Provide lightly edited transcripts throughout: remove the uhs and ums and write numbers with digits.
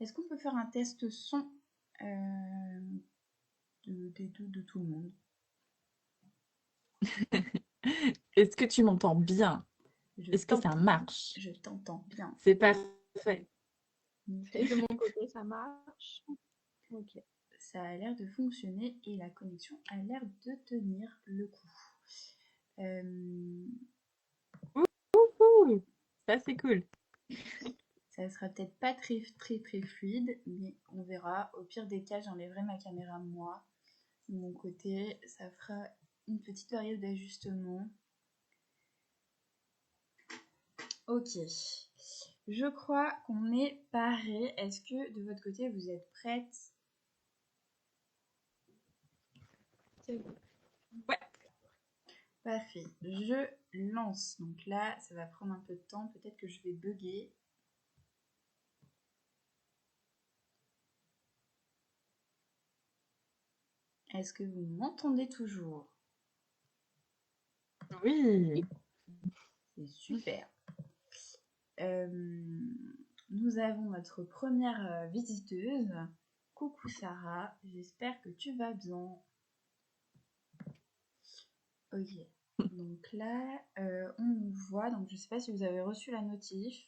Est-ce qu'on peut faire un test son de tout le monde? Est-ce que tu m'entends bien? Je Est-ce que ça t'entends. marche? Je t'entends bien. C'est parfait. Et de mon côté, ça marche. Ok. Ça a l'air de fonctionner et la connexion a l'air de tenir le coup. Euh, Ouh, ça, c'est cool. Ça sera peut-être pas très très très fluide, mais on verra. Au pire des cas, j'enlèverai ma caméra moi. De mon côté, ça fera une petite période d'ajustement. Ok. Je crois qu'on est paré. Est-ce que de votre côté, vous êtes prête? C'est bon. Ouais. Parfait. Je lance. Donc là, ça va prendre un peu de temps. Peut-être que je vais bugger. Est-ce que vous m'entendez toujours? Oui. C'est super. Euh, Nous avons notre première visiteuse. Coucou Sarah, j'espère que tu vas bien. Ok. Donc là, on nous voit. Donc je sais pas si vous avez reçu la notif.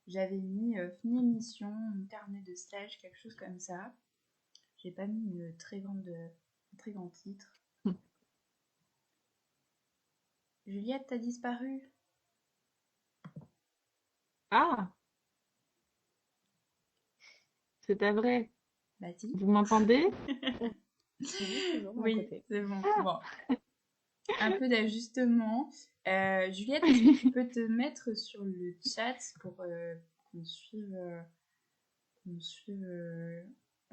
J'avais mis fini mission, mon carnet de stage, quelque chose comme ça. J'ai pas mis une un très grand titre. Juliette, t'as disparu? Ah, c'est pas vrai. Bah si. Vous m'entendez? Oui, toujours de mon Oui, côté. c'est bon. Ah. Bon, un peu d'ajustement. Juliette, est-ce que tu peux te mettre sur le chat pour qu'on suive, qu'on suive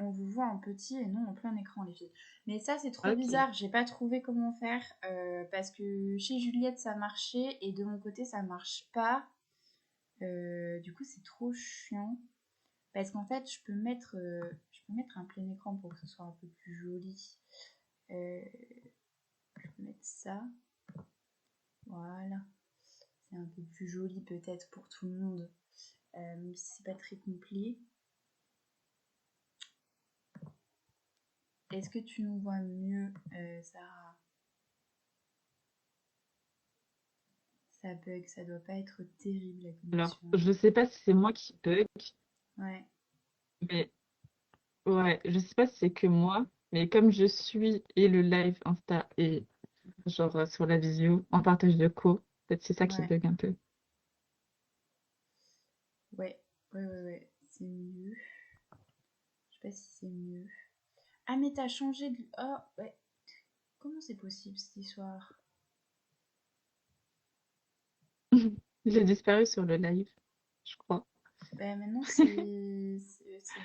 on vous voit en petit et non en plein écran, les filles. Mais ça, c'est trop Ok. bizarre. J'ai pas trouvé comment faire parce que chez Juliette, ça marchait et de mon côté, ça marche pas. Du coup, c'est trop chiant. Parce qu'en fait, je peux mettre un plein écran pour que ce soit un peu plus joli. Euh, je peux mettre ça. Voilà. C'est un peu plus joli peut-être pour tout le monde. Même si c'est pas très complet. Est-ce que tu nous vois mieux, Sarah? Ça bug, ça doit pas être terrible la Alors, connexion. je sais pas si c'est moi qui bug, Ouais, mais ouais, je sais pas si c'est que moi, mais comme je suis et le live Insta et genre sur la visio en partage de co, peut-être c'est ça qui ouais, bug un peu. ouais, c'est mieux. Je sais pas si c'est mieux. Ah, mais t'as changé de. Oh, ouais. Comment c'est possible cette histoire? J'ai disparu sur le live, je crois. Bah, maintenant, c'est Le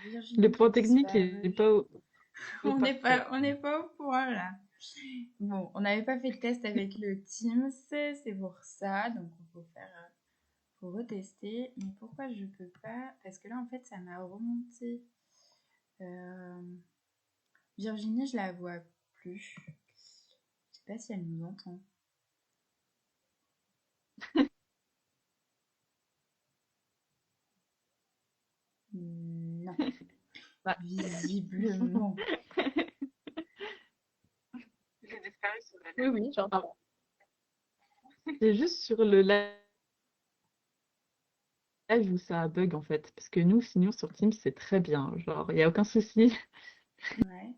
Virginie qui a point technique est disparu. pas parfait. On n'est pas au point là. Bon, on n'avait pas fait de test avec le Teams, c'est pour ça. Donc, il faut faire. Faut retester. Mais pourquoi je peux pas? Parce que là, en fait, ça m'a remonté. Euh, Virginie, je la vois plus. Je sais pas si elle nous entend. Non, Bah, visiblement. j'ai disparu sur le Oui, live. oui, j'entends. C'est juste sur le live où ça bug en fait. Parce que nous, sinon sur Teams, c'est très bien. Genre, il n'y a aucun souci. Ouais.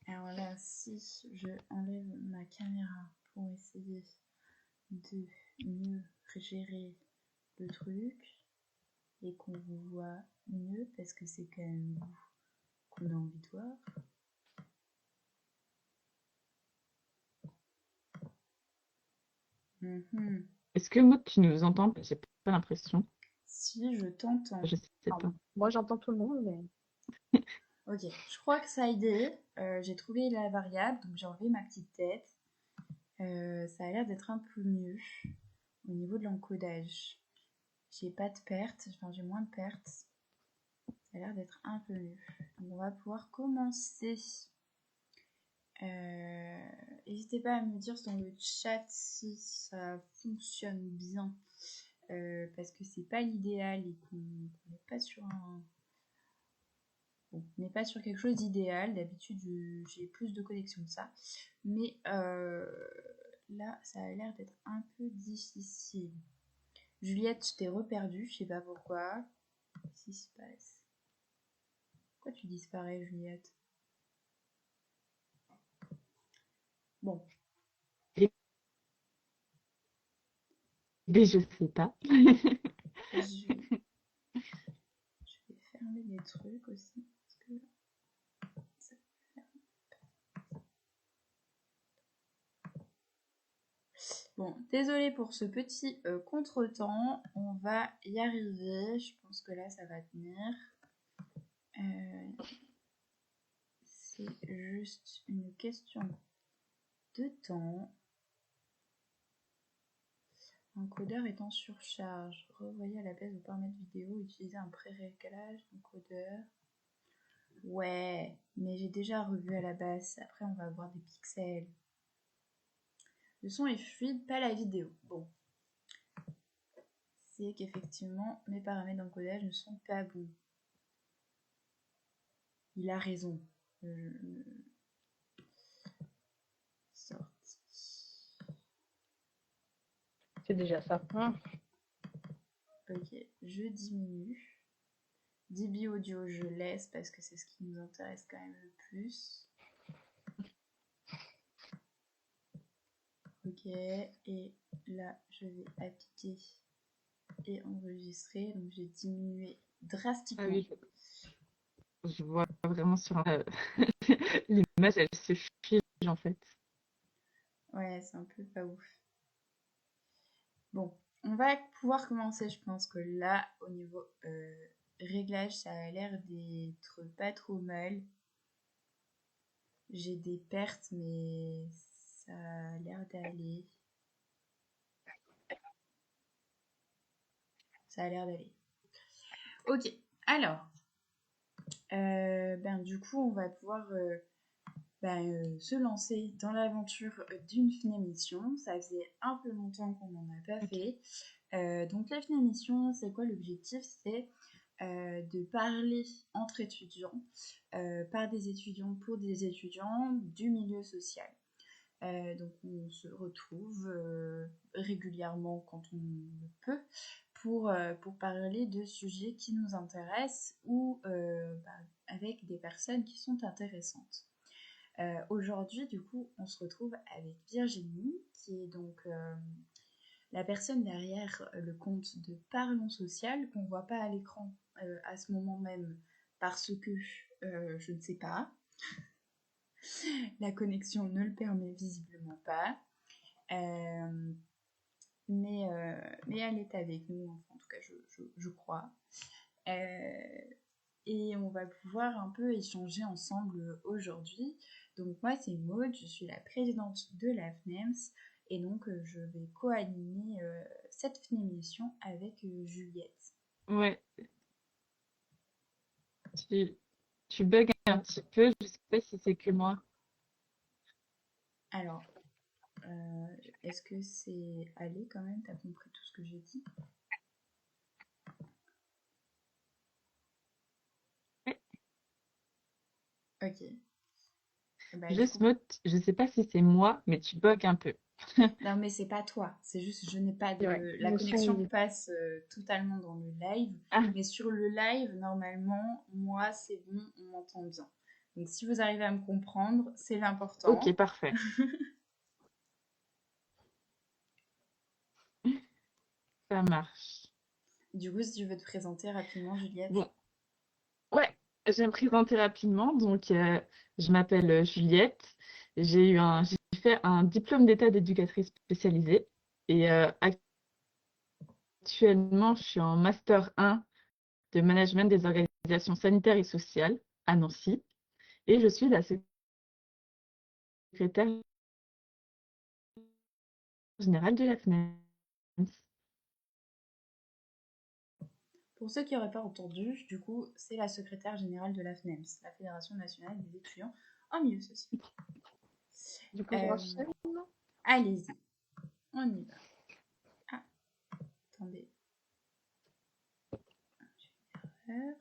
Alors là, si je enlève ma caméra pour essayer de mieux gérer le truc et qu'on vous voit mieux parce que c'est quand même vous qu'on a envie de voir. Mhm. Est-ce que moi, tu nous entends? J'ai pas l'impression. Si je t'entends. Je sais Enfin, pas. moi, j'entends tout le monde, mais Ok, je crois que ça a aidé. J'ai trouvé la variable, donc j'ai enlevé ma petite tête. Ça a l'air d'être un peu mieux au niveau de l'encodage. J'ai pas de pertes, enfin j'ai moins de pertes. Ça a l'air d'être un peu mieux. Donc on va pouvoir commencer. Euh, N'hésitez pas à me dire dans le chat si ça fonctionne bien. Parce que c'est pas l'idéal et qu'on n'est pas sur Bon, on n'est pas sur quelque chose d'idéal. D'habitude, j'ai plus de connexion que ça. Mais là, ça a l'air d'être un peu difficile. Juliette, je t'ai reperdue, je sais pas pourquoi. Qu'est-ce qui se passe? Pourquoi tu disparais, Juliette? Bon, Mais je sais pas. je vais fermer des trucs aussi. Parce que ça ferme. Bon, désolée pour ce petit contretemps. On va y arriver. Je pense que là, ça va tenir. C'est juste une question de temps. Encodeur est en surcharge. Revoyez à la place de paramètres vidéo, utilisez un pré-récalage d'encodeur. Ouais, mais j'ai déjà revu à la base. Après, on va avoir des pixels. Le son est fluide, pas la vidéo. Bon. C'est qu'effectivement, mes paramètres d'encodage ne sont pas bons. Il a raison. Sorti. C'est déjà ça. Ok, je diminue. dB audio, je laisse parce que c'est ce qui nous intéresse quand même le plus. Ok, et là, je vais appliquer et enregistrer. Donc, j'ai diminué drastiquement. Ah oui, je vois vraiment sur l'image, elle se fige en fait. Ouais, c'est un peu pas ouf. Bon, on va pouvoir commencer. Je pense que là, au niveau réglage, ça a l'air d'être pas trop mal. J'ai des pertes, mais ça a l'air d'aller. Ça a l'air d'aller. Ok, alors, du coup, on va pouvoir se lancer dans l'aventure d'une émission. Ça faisait un peu longtemps qu'on n'en a pas fait. Donc, la émission, c'est quoi l'objectif? C'est de parler entre étudiants, par des étudiants, pour des étudiants du milieu social. Donc on se retrouve régulièrement quand on le peut pour parler de sujets qui nous intéressent ou avec des personnes qui sont intéressantes. Aujourd'hui, du coup, on se retrouve avec Virginie, qui est donc la personne derrière le compte de Parlons Social, qu'on ne voit pas à l'écran à ce moment même parce que je ne sais pas. La connexion ne le permet visiblement pas. Mais elle est avec nous, enfin, en tout cas, je crois. Et on va pouvoir un peu échanger ensemble aujourd'hui. Donc moi, c'est Maud, je suis la présidente de la FNEMS. Et donc, je vais co-animer cette émission avec Juliette. Ouais, tu bugs un petit peu, je sais pas si c'est que moi. Alors, est-ce que c'est allé quand même? T'as compris tout ce que j'ai dit? Ouais. Ok. Bah, du Juste, coup, Maud, je sais pas si c'est moi, mais tu bugs un peu. non, mais c'est pas toi. C'est juste, je n'ai pas C'est vrai. de. La Le connexion son, passe totalement dans le live. Ah, Mais sur le live, normalement, moi, c'est bon, on m'entend bien. Donc, si vous arrivez à me comprendre, c'est ok, l'important. parfait. Ça marche. Du coup, si tu veux te présenter rapidement, Juliette. Bon, ouais, je vais me présenter rapidement. Donc, je m'appelle Juliette. J'ai fait un diplôme d'état d'éducatrice spécialisée. Et actuellement, je suis en master 1 de management des organisations sanitaires et sociales à Nancy. Et je suis la secrétaire générale de la FNEMS. Pour ceux qui n'auraient pas entendu, du coup, c'est la secrétaire générale de la FNEMS, la Fédération nationale des étudiants en milieu social. du coup, Euh, j'enchaîne. Allez-y, on y va. Ah, attendez. J'ai une erreur.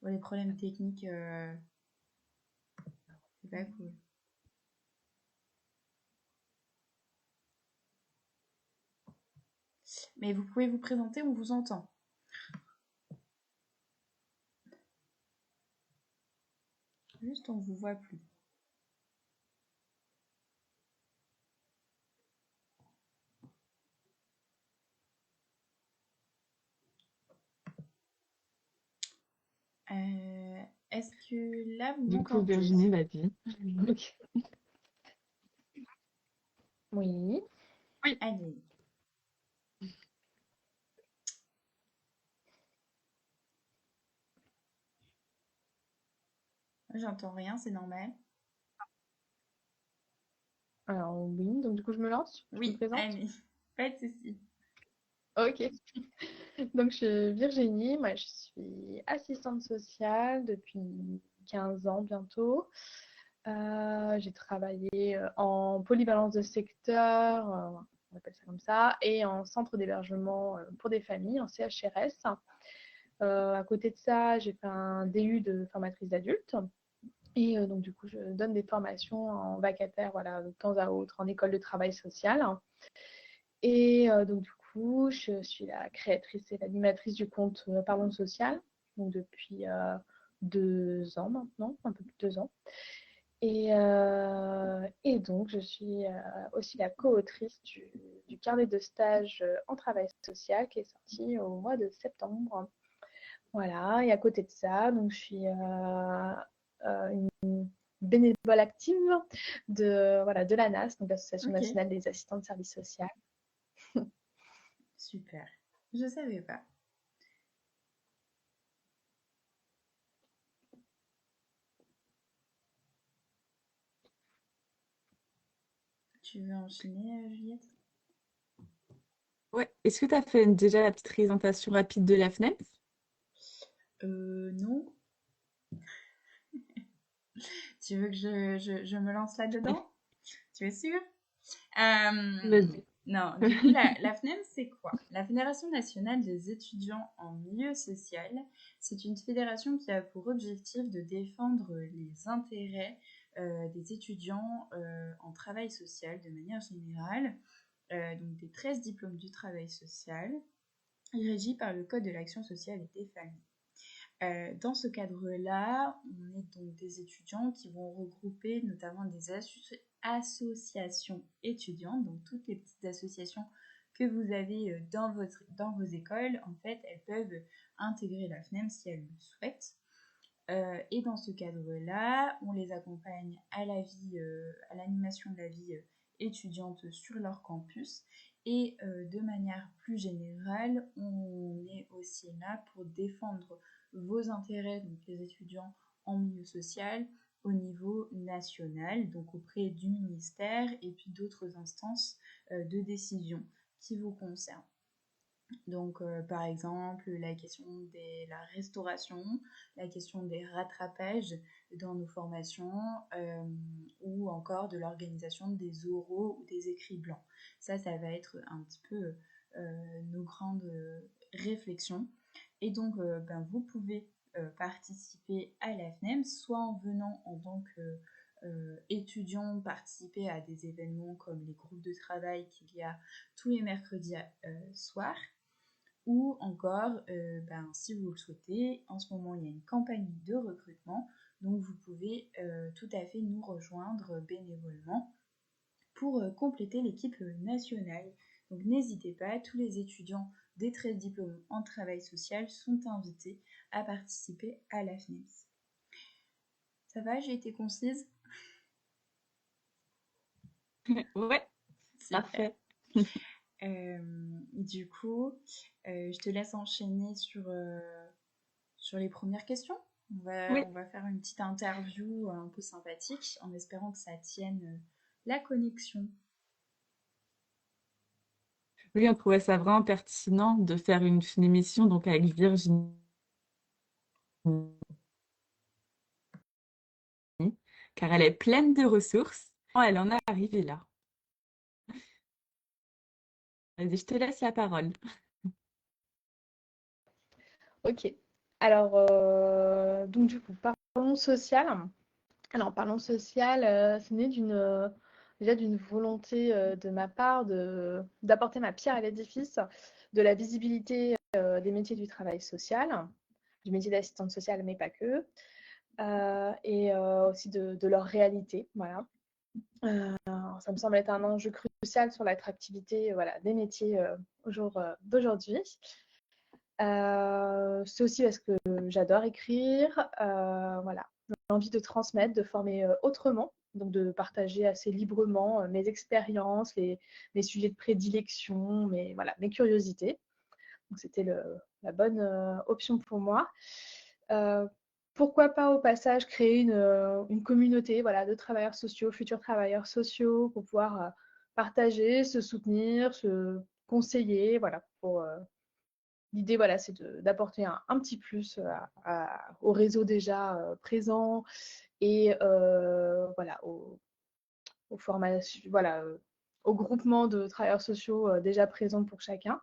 Bon, les problèmes techniques, c'est pas cool. Mais vous pouvez vous présenter, on vous entend. Juste, on vous voit plus. Est-ce que là, vous Du coup, m'entendez? Virginie, vas-y. Ok. Oui. Allez. Moi, j'entends rien, c'est normal. Alors oui, donc du coup je me lance, je me Oui, présente. allez. Pas de souci. Ok. Donc je suis Virginie, moi je suis assistante sociale depuis 15 ans bientôt. J'ai travaillé en polyvalence de secteur, on appelle ça comme ça, et en centre d'hébergement pour des familles, en CHRS. À côté de ça, j'ai fait un DU de formatrice d'adultes. Et donc, du coup, je donne des formations en vacataire, voilà, de temps à autre, en école de travail social. Et donc, du coup, je suis la créatrice et l'animatrice du compte Parlons Social, donc depuis 2 ans maintenant, un peu plus de 2 ans. Et donc, je suis aussi la co-autrice du carnet de stage en travail social qui est sorti au mois de septembre. Voilà, et à côté de ça, donc je suis une bénévole active voilà, de l'ANAS, donc l'Association Ok, nationale des assistants de services sociaux. super. Je savais pas. Tu veux enchaîner, Juliette? Ouais. Est-ce que tu as fait déjà la petite présentation rapide de la FNEP? Non. Tu veux que je me lance là-dedans? Tu es sûre? Vas-y. Non, du coup, la FNEM, c'est quoi? La Fédération nationale des étudiants en milieu social, c'est une fédération qui a pour objectif de défendre les intérêts des étudiants en travail social de manière générale, donc des 13 diplômes du travail social, régis par le Code de l'action sociale et des familles. Dans ce cadre-là, on est donc des étudiants qui vont regrouper notamment des associations étudiantes, donc toutes les petites associations que vous avez dans vos écoles, en fait, elles peuvent intégrer la FNEM si elles le souhaitent. Et dans ce cadre-là, on les accompagne à la vie, à l'animation de la vie étudiante sur leur campus. Et de manière plus générale, on est aussi là pour défendre vos intérêts, donc les étudiants en milieu social, au niveau national, donc auprès du ministère et puis d'autres instances de décision qui vous concernent. Donc, par exemple, la question de la restauration, la question des rattrapages dans nos formations, ou encore de l'organisation des oraux ou des écrits blancs. Ça va être un petit peu nos grandes réflexions. Et donc, vous pouvez participer à la FNEM, soit en venant en tant que étudiant participer à des événements comme les groupes de travail qu'il y a tous les mercredis soirs, ou encore, si vous le souhaitez, en ce moment il y a une campagne de recrutement, donc vous pouvez tout à fait nous rejoindre bénévolement pour compléter l'équipe nationale. Donc n'hésitez pas, tous les étudiants des 13 diplômes en travail social sont invités à participer à la FNEMS. Ça va, j'ai été concise? Ouais, Super. parfait. Du coup, je te laisse enchaîner sur les premières questions. Oui. On va faire une petite interview un peu sympathique en espérant que ça tienne la connexion. Oui, on trouvait ça vraiment pertinent de faire une émission donc avec Virginie, car elle est pleine de ressources. Oh, elle en est arrivée là. Vas-y, je te laisse la parole. Ok. Alors, donc du coup, parlons social. Alors, parlons social, c'est né déjà d'une volonté de ma part d'apporter ma pierre à l'édifice de la visibilité des métiers du travail social, du métier d'assistante sociale, mais pas que, et aussi de leur réalité. Voilà. Ça me semble être un enjeu crucial sur l'attractivité voilà, des métiers au jour d'aujourd'hui. C'est aussi parce que j'adore écrire, voilà, l'envie de transmettre, de former autrement, donc de partager assez librement mes expériences, mes sujets de prédilection, mes curiosités. Donc c'était la bonne option pour moi. Euh, Pourquoi pas au passage créer une communauté voilà, de travailleurs sociaux, futurs travailleurs sociaux, pour pouvoir partager, se soutenir, se conseiller, voilà, l'idée, voilà, c'est d'apporter un petit plus au réseau déjà présent et voilà, aux formations, voilà, au groupement de travailleurs sociaux déjà présents pour chacun.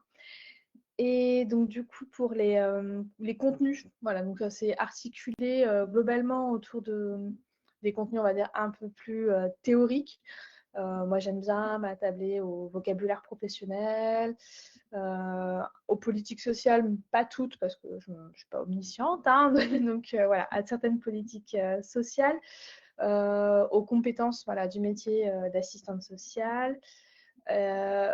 Et donc, du coup, pour les contenus, voilà, donc ça c'est articulé globalement autour des contenus, on va dire, un peu plus théoriques. Moi, j'aime bien m'attabler au vocabulaire professionnel, aux politiques sociales, pas toutes, parce que je ne suis pas omnisciente, hein, donc voilà, à certaines politiques sociales, aux compétences voilà, du métier d'assistante sociale. Euh,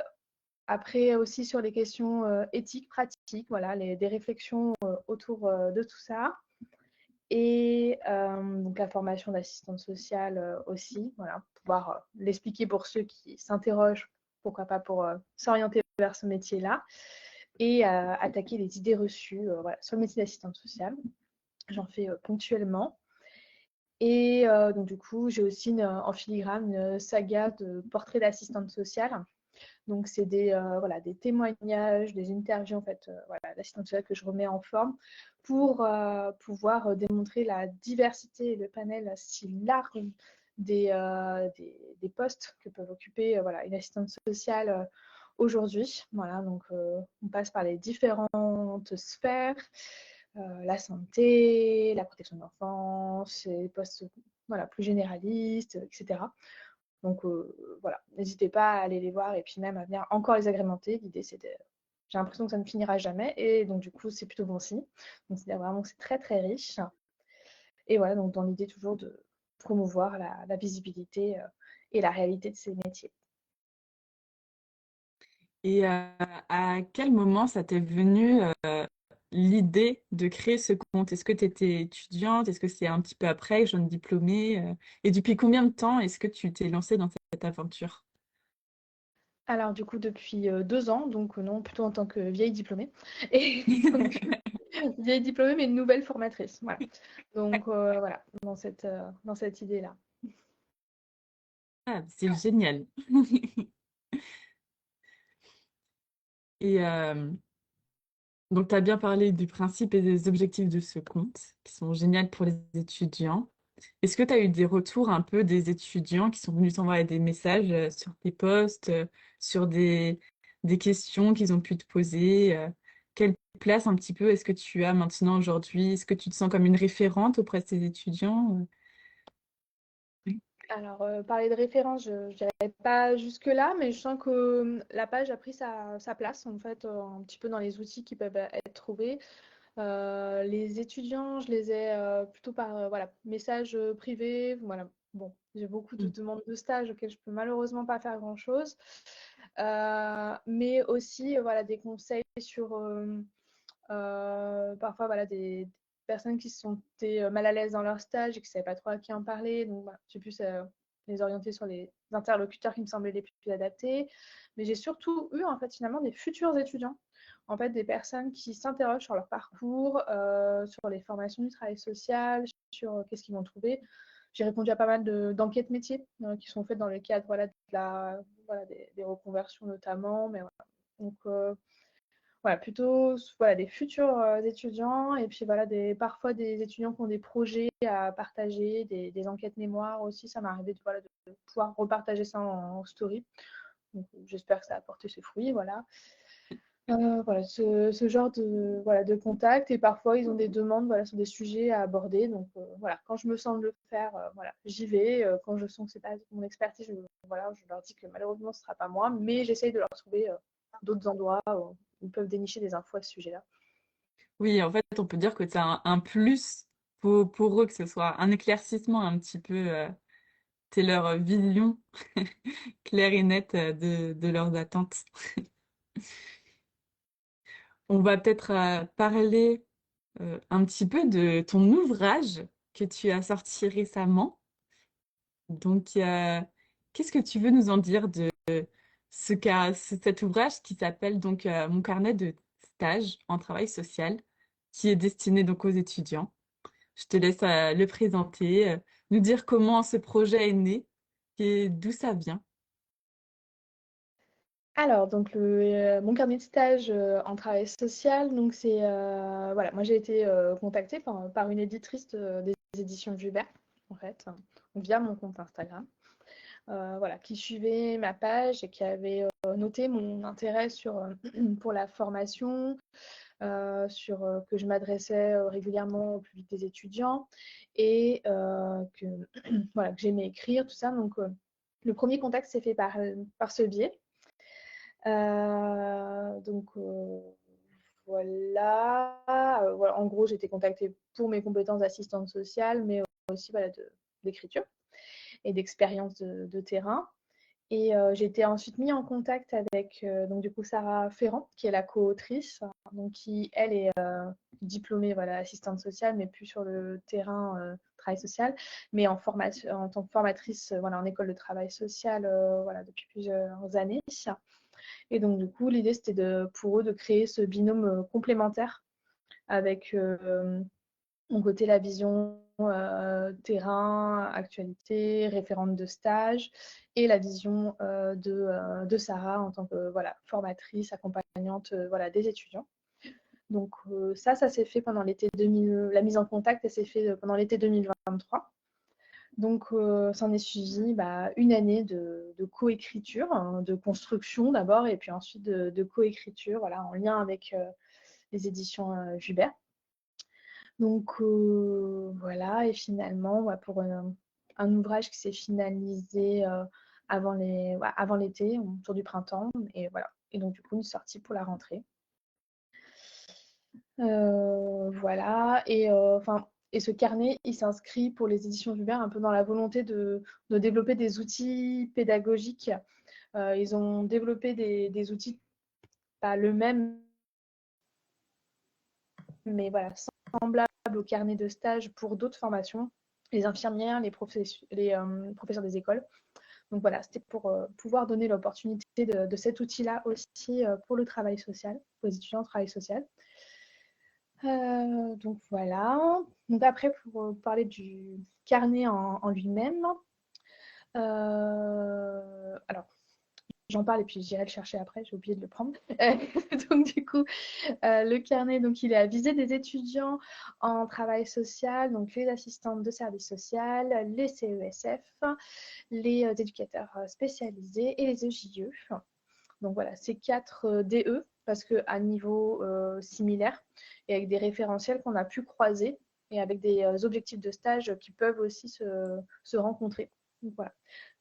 Après aussi sur les questions éthiques, pratiques, voilà, des réflexions autour de tout ça. Et donc la formation d'assistante sociale aussi, voilà, pouvoir l'expliquer pour ceux qui s'interrogent, pourquoi pas pour s'orienter vers ce métier-là, et attaquer les idées reçues voilà, sur le métier d'assistante sociale. J'en fais ponctuellement. Et donc du coup, j'ai aussi en filigrane une saga de portraits d'assistante sociale. Donc, c'est voilà, des témoignages, des interviews en fait, voilà, d'assistants sociaux que je remets en forme pour pouvoir démontrer la diversité et le panel si large des postes que peuvent occuper voilà, une assistante sociale aujourd'hui. Voilà, donc on passe par les différentes sphères, la santé, la protection de l'enfance, les postes voilà, plus généralistes, etc. Donc voilà, n'hésitez pas à aller les voir et puis même à venir encore les agrémenter. L'idée, c'est de... J'ai l'impression que ça ne finira jamais et donc du coup, c'est plutôt bon signe. Donc c'est vraiment que c'est très très riche. Et voilà, donc dans l'idée toujours de promouvoir la visibilité et la réalité de ces métiers. Et à quel moment ça t'est venu l'idée de créer ce compte? Est-ce que tu étais étudiante? Est-ce que c'est un petit peu après, jeune diplômée? Et depuis combien de temps est-ce que tu t'es lancée dans cette aventure? Alors du coup, depuis 2 ans, donc non, plutôt en tant que vieille diplômée. Et donc, vieille diplômée, mais nouvelle formatrice. Voilà. Donc voilà, dans cette idée-là. Ah, c'est génial. Et donc, tu as bien parlé du principe et des objectifs de ce compte, qui sont géniaux pour les étudiants. Est-ce que tu as eu des retours un peu des étudiants qui sont venus t'envoyer des messages sur tes posts, sur des questions qu'ils ont pu te poser? Quelle place un petit peu est-ce que tu as maintenant aujourd'hui? Est-ce que tu te sens comme une référente auprès de ces étudiants? Oui. Alors, parler de référence, je ne dirais pas jusque-là, mais je sens que la page a pris sa place, en fait, un petit peu dans les outils qui peuvent être trouvés. Les étudiants, je les ai plutôt par voilà, message privé. Voilà. Bon, j'ai beaucoup de Mm. demandes de stage auxquelles je peux malheureusement pas faire grand-chose. Mais aussi, voilà, des conseils sur parfois voilà, des personnes qui se sentaient mal à l'aise dans leur stage et qui ne savaient pas trop à qui en parler. Donc, voilà, j'ai pu les orienter sur les interlocuteurs qui me semblaient les plus adaptés. Mais j'ai surtout eu, en fait, finalement, des futurs étudiants, en fait, des personnes qui s'interrogent sur leur parcours, sur les formations du travail social, sur qu'est-ce qu'ils vont trouver. J'ai répondu à pas mal d'enquêtes métiers qui sont faites dans le cadre voilà, voilà, des reconversions notamment. Mais voilà. Donc, voilà, plutôt voilà, des futurs étudiants et puis voilà, parfois des étudiants qui ont des projets à partager, des enquêtes mémoire aussi. Ça m'est arrivé voilà, de pouvoir repartager ça en story. Donc, j'espère que ça a porté ses fruits. Voilà. Voilà, ce genre de contact. Et parfois, ils ont des demandes voilà, sur des sujets à aborder. Donc, voilà, quand je me sens de le faire, voilà, j'y vais. Quand je sens que ce n'est pas mon expertise, voilà, je leur dis que malheureusement, ce ne sera pas moi. Mais j'essaye de leur trouver d'autres endroits où ils peuvent dénicher des infos à ce sujet-là. Oui, en fait, on peut dire que c'est un plus pour eux, que ce soit un éclaircissement un petit peu, c'est leur vision claire et nette de leurs attentes. On va peut-être parler un petit peu de ton ouvrage que tu as sorti récemment. Donc, qu'est-ce que tu veux nous en dire de cet ouvrage qui s'appelle donc Mon carnet de stage en travail social, qui est destiné donc aux étudiants. Je te laisse le présenter, nous dire comment ce projet est né et d'où ça vient. Alors, donc mon carnet de stage en travail social, donc c'est voilà, moi j'ai été contactée par une éditrice des éditions Jubert, en fait, via mon compte Instagram, voilà, qui suivait ma page et qui avait noté mon intérêt pour la formation, que je m'adressais régulièrement au public des étudiants et que voilà, que j'aimais écrire, tout ça. Donc, le premier contact s'est fait par ce biais. Donc voilà. Voilà, en gros, j'ai été contactée pour mes compétences d'assistante sociale, mais aussi voilà, d'écriture et d'expérience de terrain. Et j'ai été ensuite mis en contact avec donc du coup Sarah Ferrand, qui est la co-autrice, donc qui elle est diplômée voilà, assistante sociale, mais plus sur le terrain travail social, mais en formation, en tant que formatrice voilà, en école de travail social voilà, depuis plusieurs années. Et donc, du coup, l'idée, c'était pour eux de créer ce binôme complémentaire avec mon côté la vision terrain, actualité, référente de stage et la vision de Sarah en tant que voilà, formatrice, accompagnante voilà, des étudiants. Donc ça s'est fait pendant l'été 2000, la mise en contact, elle s'est fait pendant l'été 2023. Donc, s'en est suivi une année de coécriture, hein, de construction d'abord, et puis ensuite de coécriture, voilà, en lien avec les éditions Jubert. Donc, voilà, et finalement, ouais, pour un ouvrage qui s'est finalisé avant l'été, autour du printemps, et voilà. Et donc, du coup, une sortie pour la rentrée. Voilà, et enfin. Et ce carnet, il s'inscrit pour les éditions Jubert un peu dans la volonté de développer des outils pédagogiques. Ils ont développé des outils, pas le même, mais voilà, semblables au carnet de stage pour d'autres formations, les infirmières, les professeurs des écoles. Donc voilà, c'était pour pouvoir donner l'opportunité de cet outil-là aussi pour le travail social, pour les étudiants en travail social. Donc voilà. Donc après, pour parler du carnet en lui-même, alors j'en parle et puis j'irai le chercher après, j'ai oublié de le prendre. Donc du coup, le carnet, donc il est à visée des étudiants en travail social, donc les assistantes de service social, les CESF, les éducateurs spécialisés et les EJE. Donc voilà, c'est 4 DE parce qu'à niveau similaire et avec des référentiels qu'on a pu croiser et avec des objectifs de stage qui peuvent aussi se rencontrer. Donc voilà,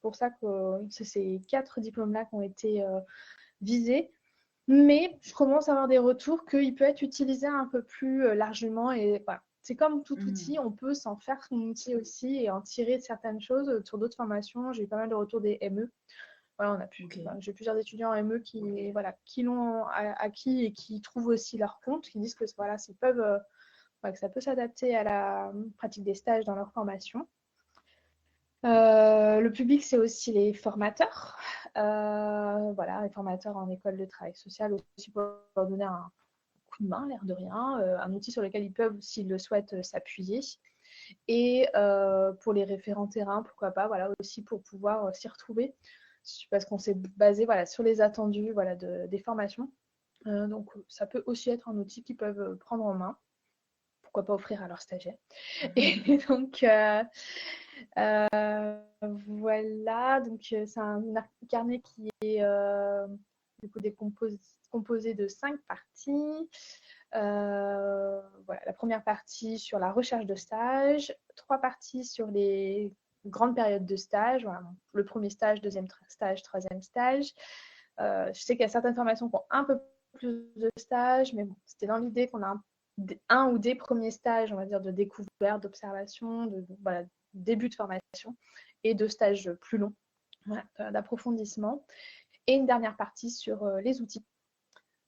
pour ça que c'est ces 4 diplômes-là qui ont été visés. Mais je commence à avoir des retours qu'il peut être utilisé un peu plus largement. Et voilà, c'est comme tout outil, on peut s'en faire son outil aussi et en tirer certaines choses. Sur d'autres formations, j'ai eu pas mal de retours des ME. Voilà, j'ai plusieurs étudiants en ME qui l'ont acquis et qui trouvent aussi leur compte, qui disent que voilà, que ça peut s'adapter à la pratique des stages dans leur formation. Le public, c'est aussi les formateurs. Voilà, les formateurs en école de travail social aussi pour leur donner un coup de main, l'air de rien, un outil sur lequel ils peuvent, s'ils le souhaitent, s'appuyer. Et pour les référents terrain, pourquoi pas, voilà, aussi pour pouvoir s'y retrouver, parce qu'on s'est basé voilà, sur les attendus voilà, des formations. Donc ça peut aussi être un outil qu'ils peuvent prendre en main. Pourquoi pas offrir à leurs stagiaires. Et donc, voilà, donc c'est un carnet qui est du coup composé de 5 parties. Voilà, la première partie sur la recherche de stage, 3 parties sur les grandes périodes de stage. Voilà, le premier stage, deuxième stage, troisième stage. Je sais qu'il y a certaines formations qui ont un peu plus de stages, mais bon, c'était dans l'idée qu'on a un ou des premiers stages, on va dire, de découverte, d'observation, voilà, début de formation, et de stages plus longs, voilà, d'approfondissement. Et une dernière partie sur les outils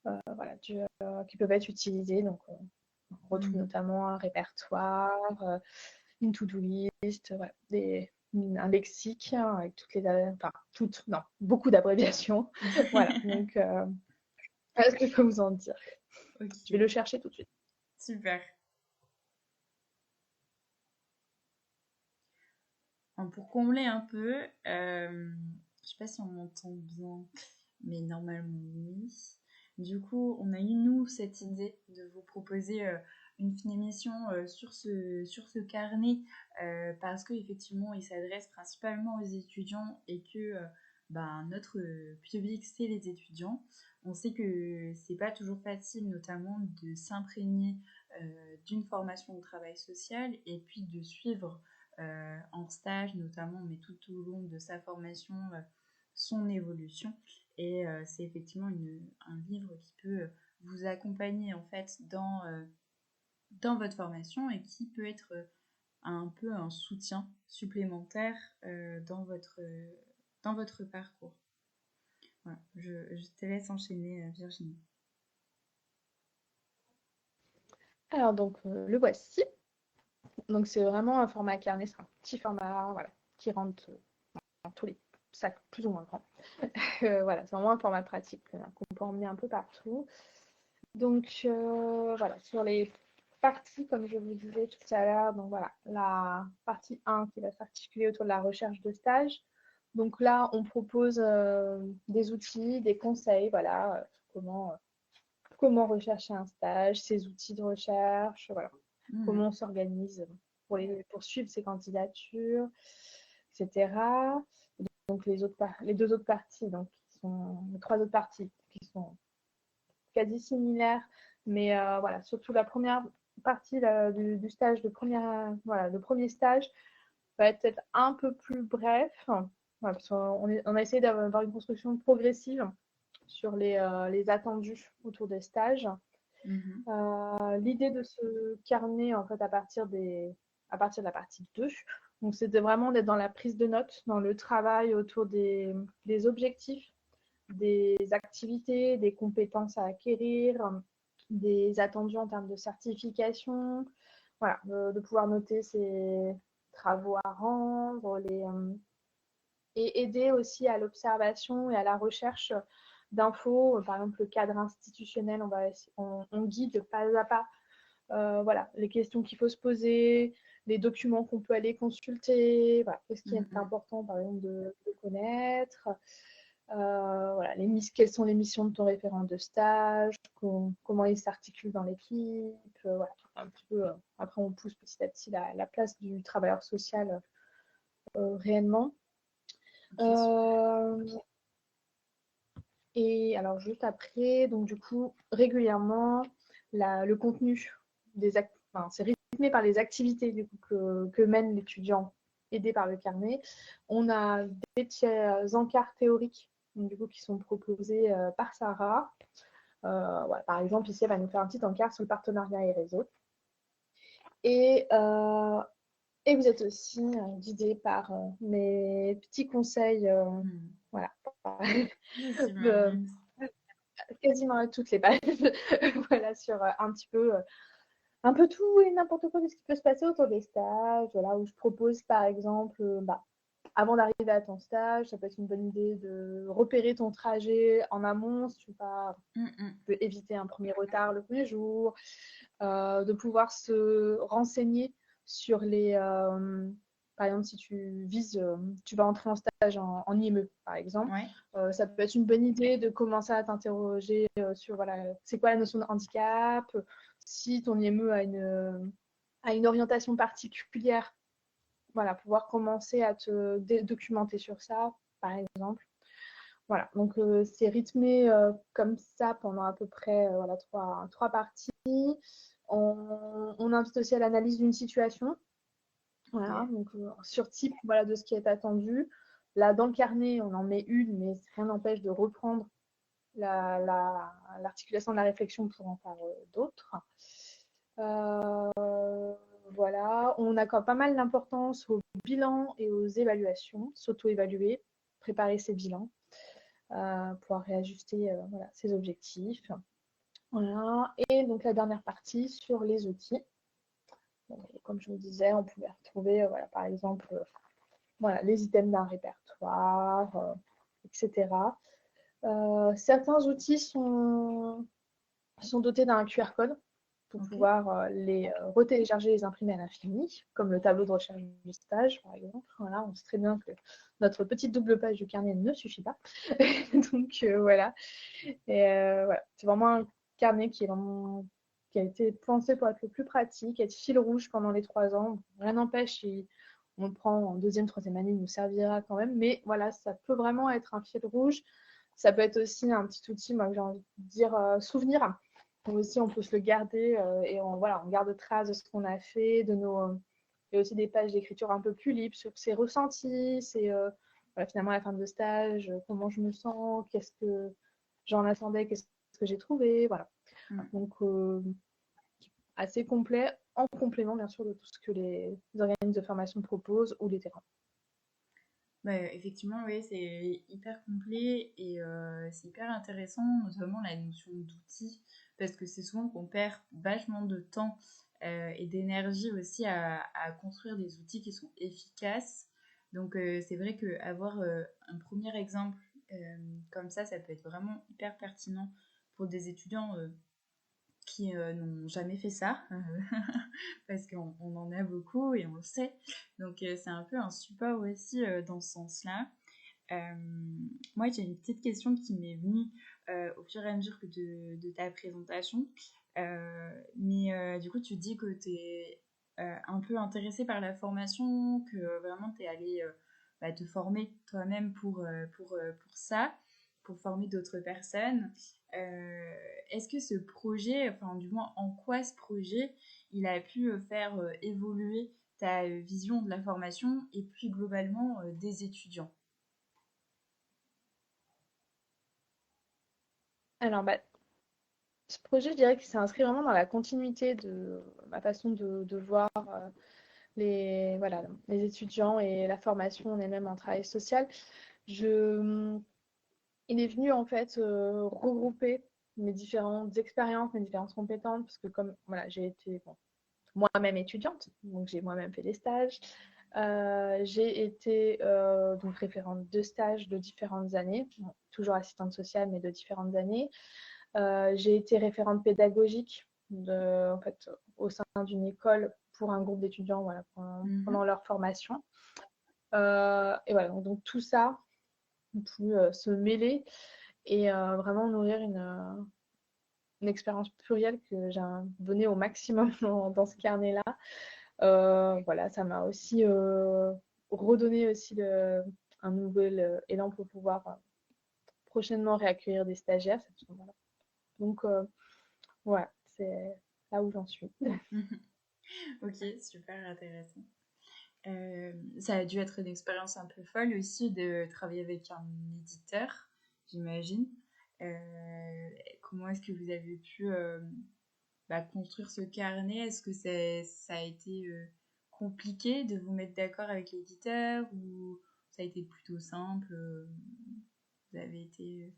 voilà, qui peuvent être utilisés. Donc, on retrouve notamment un répertoire, une to-do list, voilà, un lexique avec beaucoup d'abréviations. Voilà, donc, est-ce que je peux vous en dire? Ok, Je vais le chercher tout de suite. super. Alors, pour combler un peu, je sais pas si on m'entend bien, mais normalement oui. Du coup, on a eu nous cette idée de vous proposer une fine émission sur ce carnet parce que effectivement, il s'adresse principalement aux étudiants et que notre public c'est les étudiants. On sait que c'est pas toujours facile, notamment de s'imprégner d'une formation au travail social et puis de suivre en stage notamment, mais tout au long de sa formation, son évolution. Et c'est effectivement un livre qui peut vous accompagner en fait dans votre formation et qui peut être un peu un soutien supplémentaire dans votre parcours. Voilà, je te laisse enchaîner, Virginie. Alors, donc, le voici. Donc, c'est vraiment un format carnet, c'est un petit format voilà, qui rentre dans tous les sacs plus ou moins grands. Voilà, c'est vraiment un format pratique qu'on peut emmener un peu partout. Donc, voilà, sur les parties, comme je vous disais tout à l'heure, donc voilà, la partie 1 qui va s'articuler autour de la recherche de stage. Donc là, on propose des outils, des conseils, voilà, comment rechercher un stage, ses outils de recherche, voilà, comment on s'organise pour suivre ses candidatures, etc. Donc les deux autres parties, donc les 3 autres parties qui sont quasi similaires, mais voilà, surtout la première partie du stage, le premier stage va être peut-être un peu plus bref, voilà, parce qu'on a essayé d'avoir une construction progressive sur les attendus autour des stages. L'idée de ce carnet, en fait, à partir de la partie 2, donc c'était vraiment d'être dans la prise de notes, dans le travail autour des objectifs, des activités, des compétences à acquérir, des attendus en termes de certification, voilà, de pouvoir noter ses travaux à rendre, et aider aussi à l'observation et à la recherche d'infos. Par exemple, le cadre institutionnel, on guide pas à pas voilà, les questions qu'il faut se poser, les documents qu'on peut aller consulter, voilà, qu'est-ce qui est important par exemple de connaître, voilà, quelles sont les missions de ton référent de stage, comment il s'articule dans l'équipe, voilà, un petit peu, après on pousse petit à petit la place du travailleur social réellement. Et alors juste après, donc du coup, régulièrement, le contenu c'est rythmé par les activités du coup, que mène l'étudiant aidé par le carnet. On a des petits encarts théoriques du coup, qui sont proposés par Sarah. Voilà, par exemple, ici, elle va nous faire un petit encart sur le partenariat et réseau. Et vous êtes aussi guidé par mes petits conseils, voilà, quasiment à toutes les pages, voilà, sur un peu tout et n'importe quoi de ce qui peut se passer autour des stages, voilà, où je propose par exemple, avant d'arriver à ton stage, ça peut être une bonne idée de repérer ton trajet en amont si tu veux éviter un premier retard le premier jour, de pouvoir se renseigner sur par exemple, si tu vas entrer en stage en IME, par exemple, ça peut être une bonne idée de commencer à t'interroger sur, voilà, c'est quoi la notion de handicap, si ton IME a une orientation particulière, voilà, pouvoir commencer à te documenter sur ça, par exemple. Voilà, donc c'est rythmé comme ça pendant à peu près voilà, trois parties. On invite aussi à l'analyse d'une situation, voilà, Ok. donc sur type voilà, de ce qui est attendu. Là, dans le carnet, on en met une, mais rien n'empêche de reprendre l'articulation de la réflexion pour en faire d'autres. Voilà, on accorde pas mal d'importance aux bilans et aux évaluations, s'auto-évaluer, préparer ses bilans, pouvoir réajuster voilà, ses objectifs. Voilà. Et donc la dernière partie sur les outils. Donc, comme je vous disais, on pouvait retrouver voilà, par exemple voilà, les items d'un répertoire, etc. Certains outils sont dotés d'un QR code pour Ok. pouvoir les retélécharger et les imprimer à l'infini, comme le tableau de recherche du stage, par exemple. Voilà, on sait très bien que notre petite double page du carnet ne suffit pas. Donc voilà. Et voilà, c'est vraiment un carnet qui a été pensé pour être le plus pratique, être fil rouge pendant les 3 ans. Rien n'empêche, si on le prend en deuxième, troisième année, il nous servira quand même. Mais voilà, ça peut vraiment être un fil rouge. Ça peut être aussi un petit outil, moi, que j'ai envie de dire souvenir. Donc aussi, on peut se le garder et voilà, on garde trace de ce qu'on a fait, il y a aussi des pages d'écriture un peu plus libres sur ses ressentis, voilà, finalement à la fin de stage, comment je me sens, qu'est-ce que j'en attendais, qu'est-ce que j'ai trouvé, voilà. Mm. Donc assez complet, en complément bien sûr de tout ce que les organismes de formation proposent ou les terrains. Bah, effectivement, oui, c'est hyper complet et c'est hyper intéressant, notamment la notion d'outils, parce que c'est souvent qu'on perd vachement de temps et d'énergie aussi à construire des outils qui sont efficaces. Donc c'est vrai qu'avoir un premier exemple comme ça peut être vraiment hyper pertinent pour des étudiants qui n'ont jamais fait ça, parce qu'on en a beaucoup et on le sait. Donc c'est un peu un support aussi dans ce sens-là. Euh, Moi, j'ai une petite question qui m'est venue au fur et à mesure de ta présentation. Mais du coup, tu dis que tu es un peu intéressé par la formation, que vraiment tu es allé bah, te former toi-même pour ça, pour former d'autres personnes. Est-ce que ce projet, enfin du moins en quoi ce projet, il a pu faire évoluer ta vision de la formation et puis globalement des étudiants? Alors, bah, ce projet, je dirais qu'il s'inscrit vraiment dans la continuité de ma façon de voir voilà, les étudiants et la formation en elle-même en travail social. Je, il est venu en fait regrouper mes différentes expériences, mes différentes compétences, parce que comme voilà, j'ai été moi-même étudiante, donc j'ai moi-même fait des stages. J'ai été donc référente de stages de différentes années, bon, toujours assistante sociale, mais de différentes années. J'ai été référente pédagogique en fait, au sein d'une école pour un groupe d'étudiants voilà, pendant Mhm. leur formation. Et voilà, donc tout ça a pu se mêler et vraiment nourrir une expérience plurielle que j'ai donnée au maximum dans ce carnet-là. Voilà, ça m'a aussi redonné aussi un nouvel élan pour pouvoir prochainement réaccueillir des stagiaires. Voilà. Donc, voilà, c'est là où j'en suis. Ok, super intéressant. Ça a dû être une expérience un peu folle aussi de travailler avec un éditeur, j'imagine. Comment est-ce que vous avez pu bah, construire ce carnet? Est-ce que ça a été compliqué de vous mettre d'accord avec l'éditeur ou ça a été plutôt simple? Vous avez été...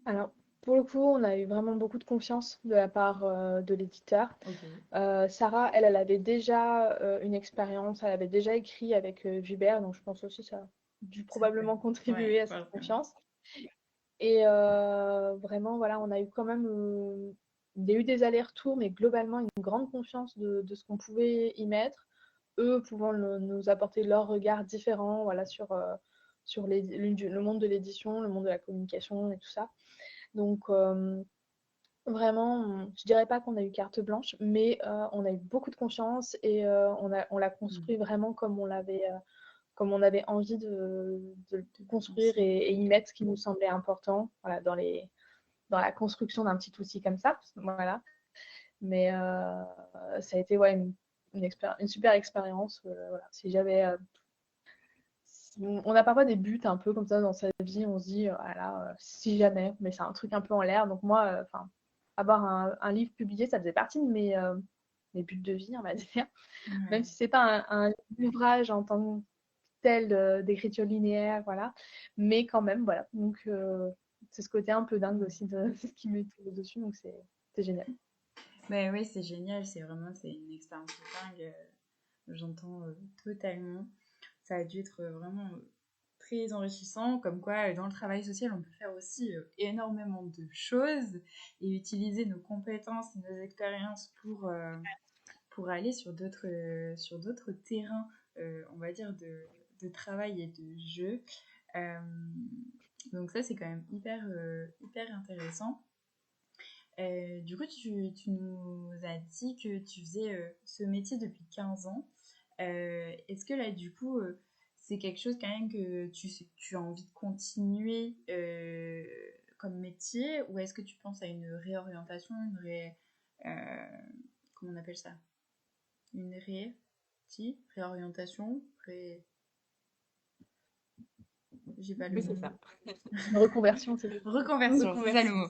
Alors, pour le coup, on a eu vraiment beaucoup de confiance de la part de l'éditeur. Ok, Sarah, elle avait déjà une expérience, elle avait déjà écrit avec Vubert, donc je pense aussi que ça a dû super. probablement Ouais, contribuer à cette forcément. confiance. Et vraiment, voilà, on a eu quand même il y a eu des allers-retours, mais globalement une grande confiance de ce qu'on pouvait y mettre. Eux pouvant nous apporter leur regard différent voilà, sur le monde de l'édition, le monde de la communication et tout ça. Donc vraiment, je dirais pas qu'on a eu carte blanche, mais on a eu beaucoup de confiance et on l'a construit Mhm. vraiment comme on avait envie de le construire et y mettre ce qui nous semblait important, voilà, dans la construction d'un petit outil comme ça. Voilà. Mais ça a été ouais, une super expérience. Voilà. Si j'avais on a parfois des buts un peu comme ça dans sa vie, on se dit, voilà, si jamais, mais c'est un truc un peu en l'air. Donc moi, enfin, avoir un livre publié, ça faisait partie de mes buts de vie, on va dire. Même Ouais. si c'est pas un ouvrage en tant que tel d'écriture linéaire, voilà. Mais quand même, voilà. Donc c'est ce côté un peu dingue aussi de ce qui m'est dessus, donc c'est génial. Ben oui, c'est génial, c'est une expérience de dingue. J'entends totalement. Ça a dû être vraiment très enrichissant, comme quoi dans le travail social, on peut faire aussi énormément de choses et utiliser nos compétences et nos expériences pour aller sur d'autres terrains, on va dire, de travail et de jeu. Euh, donc ça, c'est quand même hyper intéressant. Du coup, tu nous as dit que tu faisais ce métier depuis 15 ans. Est-ce que là, du coup, c'est quelque chose quand même que tu as envie de continuer comme métier ou est-ce que tu penses à une réorientation, comment on appelle ça? Une réorientation, j'ai pas le Oui, c'est mot. ça. Une reconversion, c'est Reconversion, c'est ça le mot.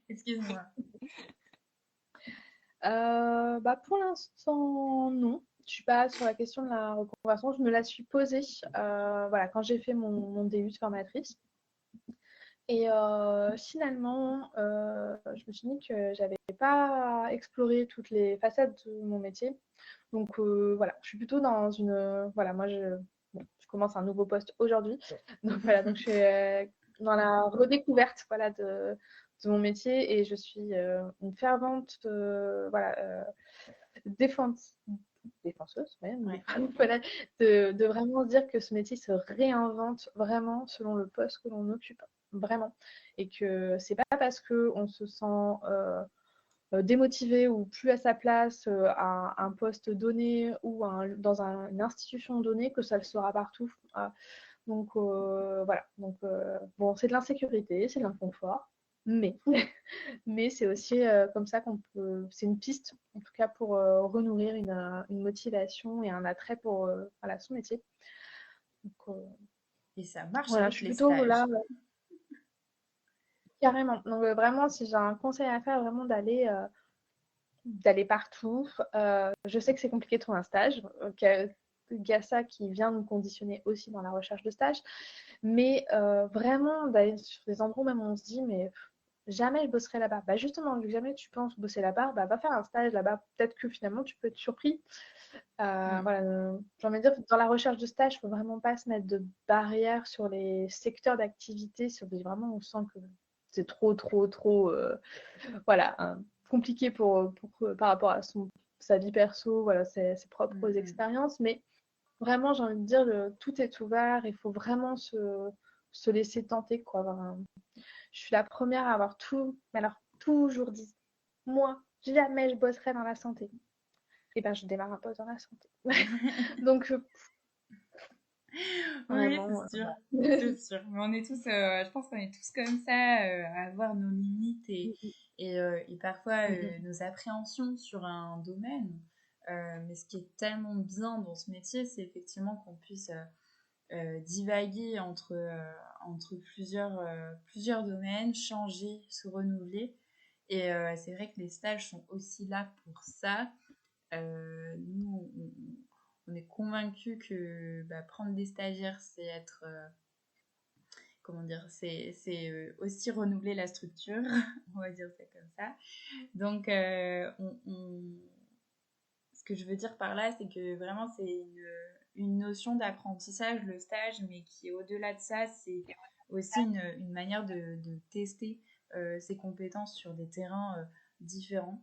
Excuse-moi. Bah pour l'instant, non. Je suis pas sur la question de la reconversion. Je me la suis posée voilà, quand j'ai fait mon DU de formatrice. Et finalement, je me suis dit que j'avais pas exploré toutes les facettes de mon métier. Donc voilà, je suis plutôt dans une. Voilà, moi bon, je commence un nouveau poste aujourd'hui. Donc voilà, donc je suis dans la redécouverte voilà, de mon métier et je suis une fervente voilà, défenseuse, ouais, Ouais. voilà, de vraiment se dire que ce métier se réinvente vraiment selon le poste que l'on occupe, vraiment. Et que c'est pas parce qu'on se sent démotivé ou plus à sa place à un poste donné ou dans une institution donnée que ça le sera partout. Donc voilà, donc bon, c'est de l'insécurité, c'est de l'inconfort, mais mais c'est aussi comme ça qu'on peut, c'est une piste en tout cas pour renourrir une motivation et un attrait pour voilà, son métier. Donc Et ça marche voilà, je avec suis les plutôt là stages. carrément. Donc vraiment, si j'ai un conseil à faire, vraiment d'aller partout. Je sais que c'est compliqué de trouver un stage. Gassa qui vient nous conditionner aussi dans la recherche de stage, mais vraiment d'aller sur des endroits où même on se dit mais jamais je bosserai là-bas. Bah justement, vu que jamais tu penses bosser là-bas, bah va faire un stage là-bas. Peut-être que finalement tu peux être surpris. Mm. Voilà, j'ai envie de dire, dans la recherche de stage, il ne faut vraiment pas se mettre de barrières sur les secteurs d'activité, sur des vraiment on sent que c'est trop voilà, compliqué par rapport à sa vie perso, voilà, ses propres Mm. expériences. Mais vraiment, j'ai envie de dire, tout est ouvert. Il faut vraiment se laisser tenter, quoi. Je suis la première à avoir mais alors toujours dit, moi, jamais je bosserai dans la santé. Et ben, je démarre un poste dans la santé. Donc, Oui, vraiment, c'est sûr, voilà. c'est sûr. Mais on est tous, je pense qu'on est tous comme ça, à avoir nos limites et parfois nos appréhensions sur un domaine. Mais ce qui est tellement bien dans ce métier, c'est effectivement qu'on puisse divaguer entre plusieurs domaines, changer, se renouveler. Et c'est vrai que les stages sont aussi là pour ça. Nous, on est convaincus que bah, prendre des stagiaires, c'est être, comment dire, c'est aussi renouveler la structure, on va dire ça comme ça. Donc, ce que je veux dire par là, c'est que vraiment, c'est une notion d'apprentissage, le stage, mais qui est au-delà de ça, c'est aussi une manière de tester ses compétences sur des terrains différents.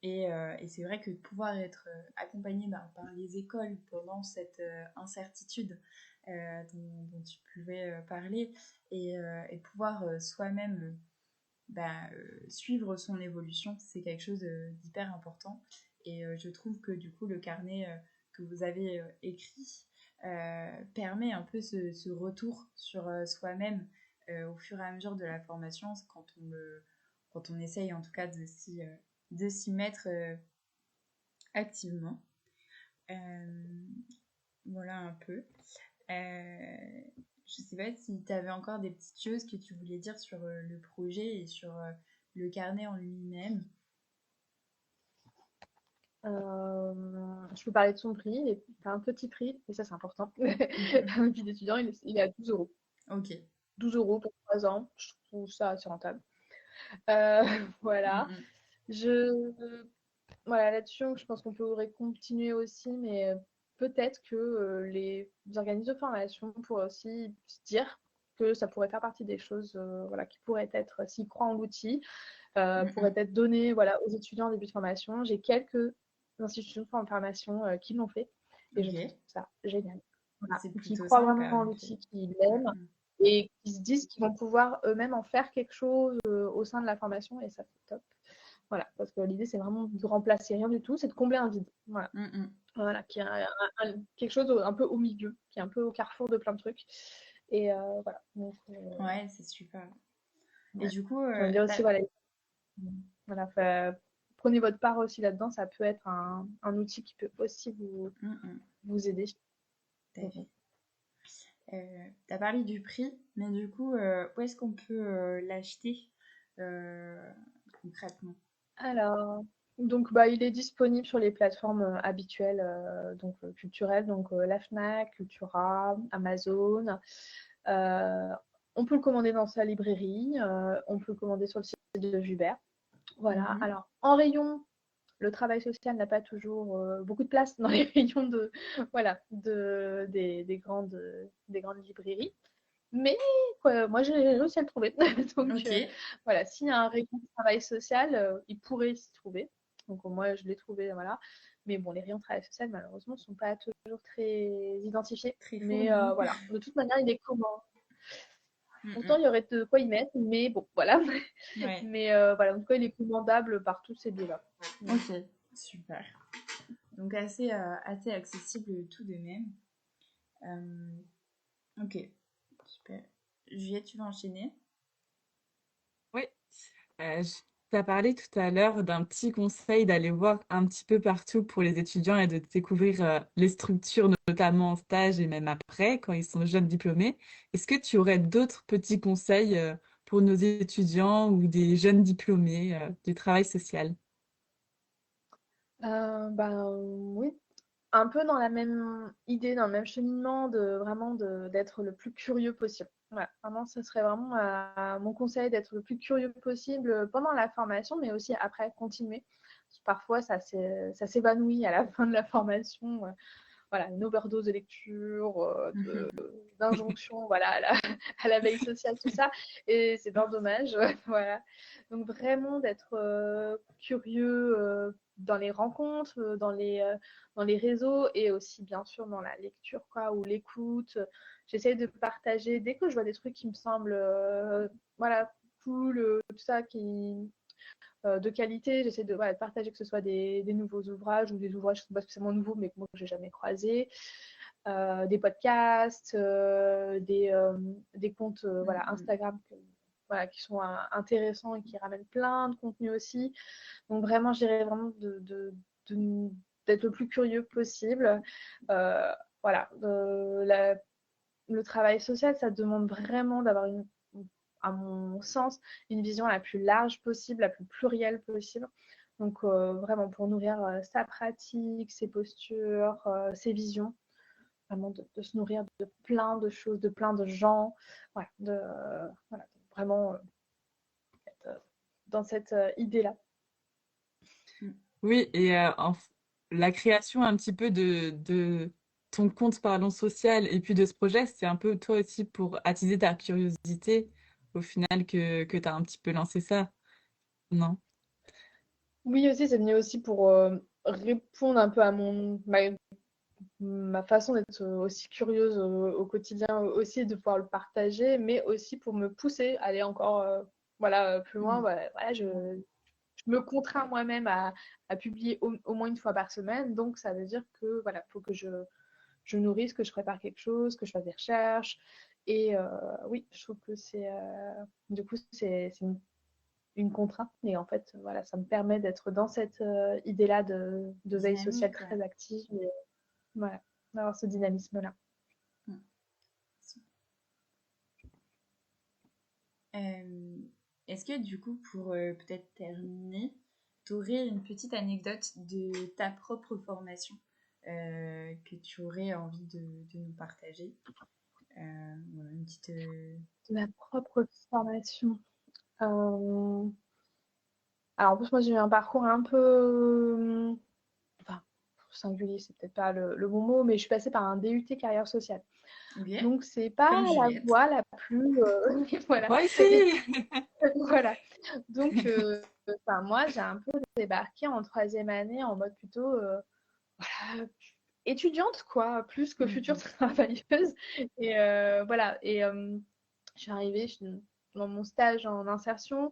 Et c'est vrai que de pouvoir être accompagné par les écoles pendant cette incertitude dont tu pouvais parler et pouvoir soi-même suivre son évolution, c'est quelque chose d'hyper important. Et je trouve que du coup, le carnet que vous avez écrit permet un peu ce retour sur soi-même au fur et à mesure de la formation, quand on essaye en tout cas de s'y mettre activement. Voilà un peu. Je sais pas si tu avais encore des petites choses que tu voulais dire sur le projet et sur le carnet en lui-même. Je peux parler de son prix. Il est un petit prix, et ça, c'est important. Un billet d'étudiant, il est à 12 euros. Ok. 12 euros pour 3 ans. Je trouve ça assez rentable. Euh, voilà. Mm, Je, voilà, là-dessus, je pense qu'on pourrait continuer aussi, mais peut-être que les organismes de formation pourraient aussi se dire que ça pourrait faire partie des choses voilà, qui pourraient être, s'ils croient en l'outil, pourraient être données voilà, aux étudiants en début de formation. J'ai quelques institutions de formation qui l'ont fait et je trouve ok. ça génial. Voilà. C'est Qui plutôt croient vraiment sympa, en ok. l'outil, qui l'aiment et qui se disent qu'ils vont pouvoir eux-mêmes en faire quelque chose au sein de la formation et ça, c'est top. Voilà, parce que l'idée, c'est vraiment de remplacer rien du tout, c'est de combler un vide. Voilà, voilà qui est quelque chose un peu au milieu, qui est un peu au carrefour de plein de trucs. Et voilà. Donc, Ouais, c'est super. Et ouais. du coup, J'ai envie de dire aussi, voilà, prenez votre part aussi là-dedans, ça peut être un outil qui peut aussi vous aider. Tout à fait. T'as parlé du prix, mais du coup, où est-ce qu'on peut l'acheter concrètement? Alors, donc bah, il est disponible sur les plateformes habituelles, donc culturelles, donc la Fnac, Cultura, Amazon. Euh, on peut le commander dans sa librairie, on peut le commander sur le site de Jubert. Voilà. Alors, en rayon, le travail social n'a pas toujours beaucoup de place dans les rayons voilà, des grandes librairies. Mais quoi, moi, j'ai réussi à le trouver. Donc, Ok. voilà, s'il y a un rayon de travail social, il pourrait s'y trouver. Donc, moi, je l'ai trouvé, voilà. Mais bon, les rayons de travail social, malheureusement, ne sont pas toujours très identifiés. Très Mais fourni. voilà, de toute manière, il est commun. Pourtant, il y aurait de quoi y mettre, mais bon, voilà. Ouais. Mais voilà, en tout cas, il est commandable par tous ces biais-là. Ok. Super. Donc assez accessible tout de même. Ok. Super. Juliette, tu vas enchaîner? Oui. Tu as parlé tout à l'heure d'un petit conseil d'aller voir un petit peu partout pour les étudiants et de découvrir les structures, notamment en stage et même après, quand ils sont jeunes diplômés. Est-ce que tu aurais d'autres petits conseils pour nos étudiants ou des jeunes diplômés du travail social? Ben oui, un peu dans la même idée, dans le même cheminement de vraiment d'être le plus curieux possible. Voilà, vraiment, ce serait vraiment mon conseil d'être le plus curieux possible pendant la formation, mais aussi après, continuer. Parce que parfois, ça s'évanouit à la fin de la formation. Voilà, une overdose de lecture, d'injonction, voilà, à la veille sociale, tout ça. Et c'est bien dommage. Voilà. Donc vraiment d'être curieux dans les rencontres, dans les réseaux et aussi bien sûr dans la lecture quoi, ou l'écoute. J'essaie de partager dès que je vois des trucs qui me semblent voilà, cool, tout ça de qualité. J'essaie de, voilà, de partager que ce soit des nouveaux ouvrages ou des ouvrages qui ne sont pas spécialement nouveaux mais que moi j'ai jamais croisés. Des podcasts, des comptes voilà, Instagram voilà, qui sont intéressants et qui ramènent plein de contenu aussi. Donc vraiment, je dirais vraiment d'être le plus curieux possible. Euh, voilà, le travail social, ça demande vraiment d'avoir à mon sens, une vision la plus large possible, la plus plurielle possible. Donc vraiment pour nourrir sa pratique, ses postures, ses visions, vraiment de se nourrir de plein de choses, de plein de gens, voilà, voilà vraiment être dans cette idée-là. Oui, et la création un petit peu de ton compte pardon, social et puis de ce projet, c'est un peu toi aussi pour attiser ta curiosité au final que tu as un petit peu lancé ça, non? Oui, aussi, c'est venu aussi pour répondre un peu à ma façon d'être aussi curieuse au quotidien aussi, de pouvoir le partager, mais aussi pour me pousser à aller encore voilà, plus loin. Voilà, je me contrains moi-même à publier au moins une fois par semaine, donc ça veut dire que voilà, faut que je nourrisse, que je prépare quelque chose, que je fasse des recherches. Et oui, je trouve que du coup, c'est une contrainte. Et en fait, voilà, ça me permet d'être dans cette idée-là de veille sociale Dynamique, ouais. très active. Et voilà, d'avoir ce dynamisme-là. Mm. Euh, Est-ce que du coup, pour peut-être terminer, tu aurais une petite anecdote de ta propre formation que tu aurais envie de nous partager? Voilà, une petite. De ma propre formation. Alors en plus, moi j'ai eu un parcours un peu, enfin, singulier, c'est peut-être pas le bon mot, mais je suis passée par un DUT carrière sociale. Ok, Donc c'est pas comme la Juliette. voie la plus, voilà, Moi aussi. voilà. Donc enfin, moi j'ai un peu débarqué en troisième année en mode plutôt, voilà, étudiante quoi, plus que future Mhm. travailleuse. Et voilà. Et je suis arrivée dans mon stage en insertion.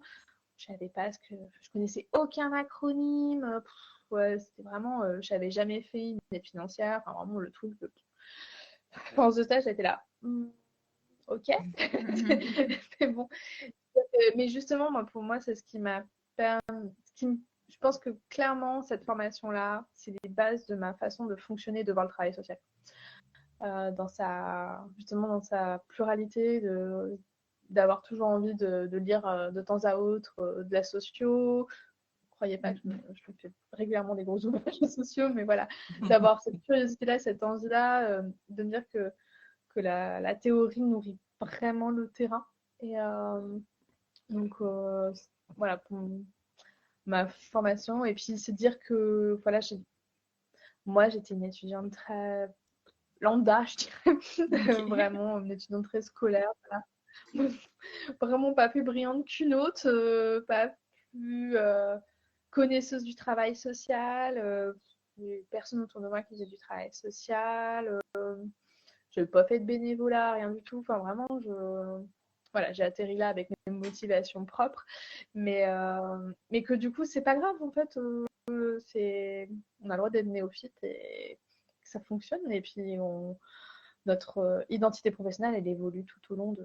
Je savais pas je connaissais aucun acronyme. Ouais, c'était vraiment, je n'avais jamais fait une aide financière. Enfin, vraiment le truc. Pendant ce stage, j'étais là. Ok, Mhm. c'est bon. Mais justement, moi, pour moi, c'est ce qui m'a permis. Je pense que clairement, cette formation-là, c'est les bases de ma façon de fonctionner devant le travail social. Justement, dans sa pluralité, d'avoir toujours envie de lire de temps à autre de la socio. Croyez pas que Mhm. je me fais régulièrement des gros ouvrages sociaux, mais voilà, d'avoir cette curiosité-là, cette envie-là, de me dire que la théorie nourrit vraiment le terrain. Et donc, voilà, pour ma formation. Et puis, c'est dire que, voilà, moi, j'étais une étudiante très lambda, je dirais, Ok. vraiment une étudiante très scolaire, voilà. Vraiment pas plus brillante qu'une autre, pas plus connaisseuse du travail social, personne autour de moi qui faisait du travail social, je n'ai pas fait de bénévolat, rien du tout, enfin vraiment, voilà, j'ai atterri là avec mes motivations propres, mais que du coup, c'est pas grave en fait, on a le droit d'être néophyte et que ça fonctionne, et puis notre identité professionnelle, elle évolue tout au long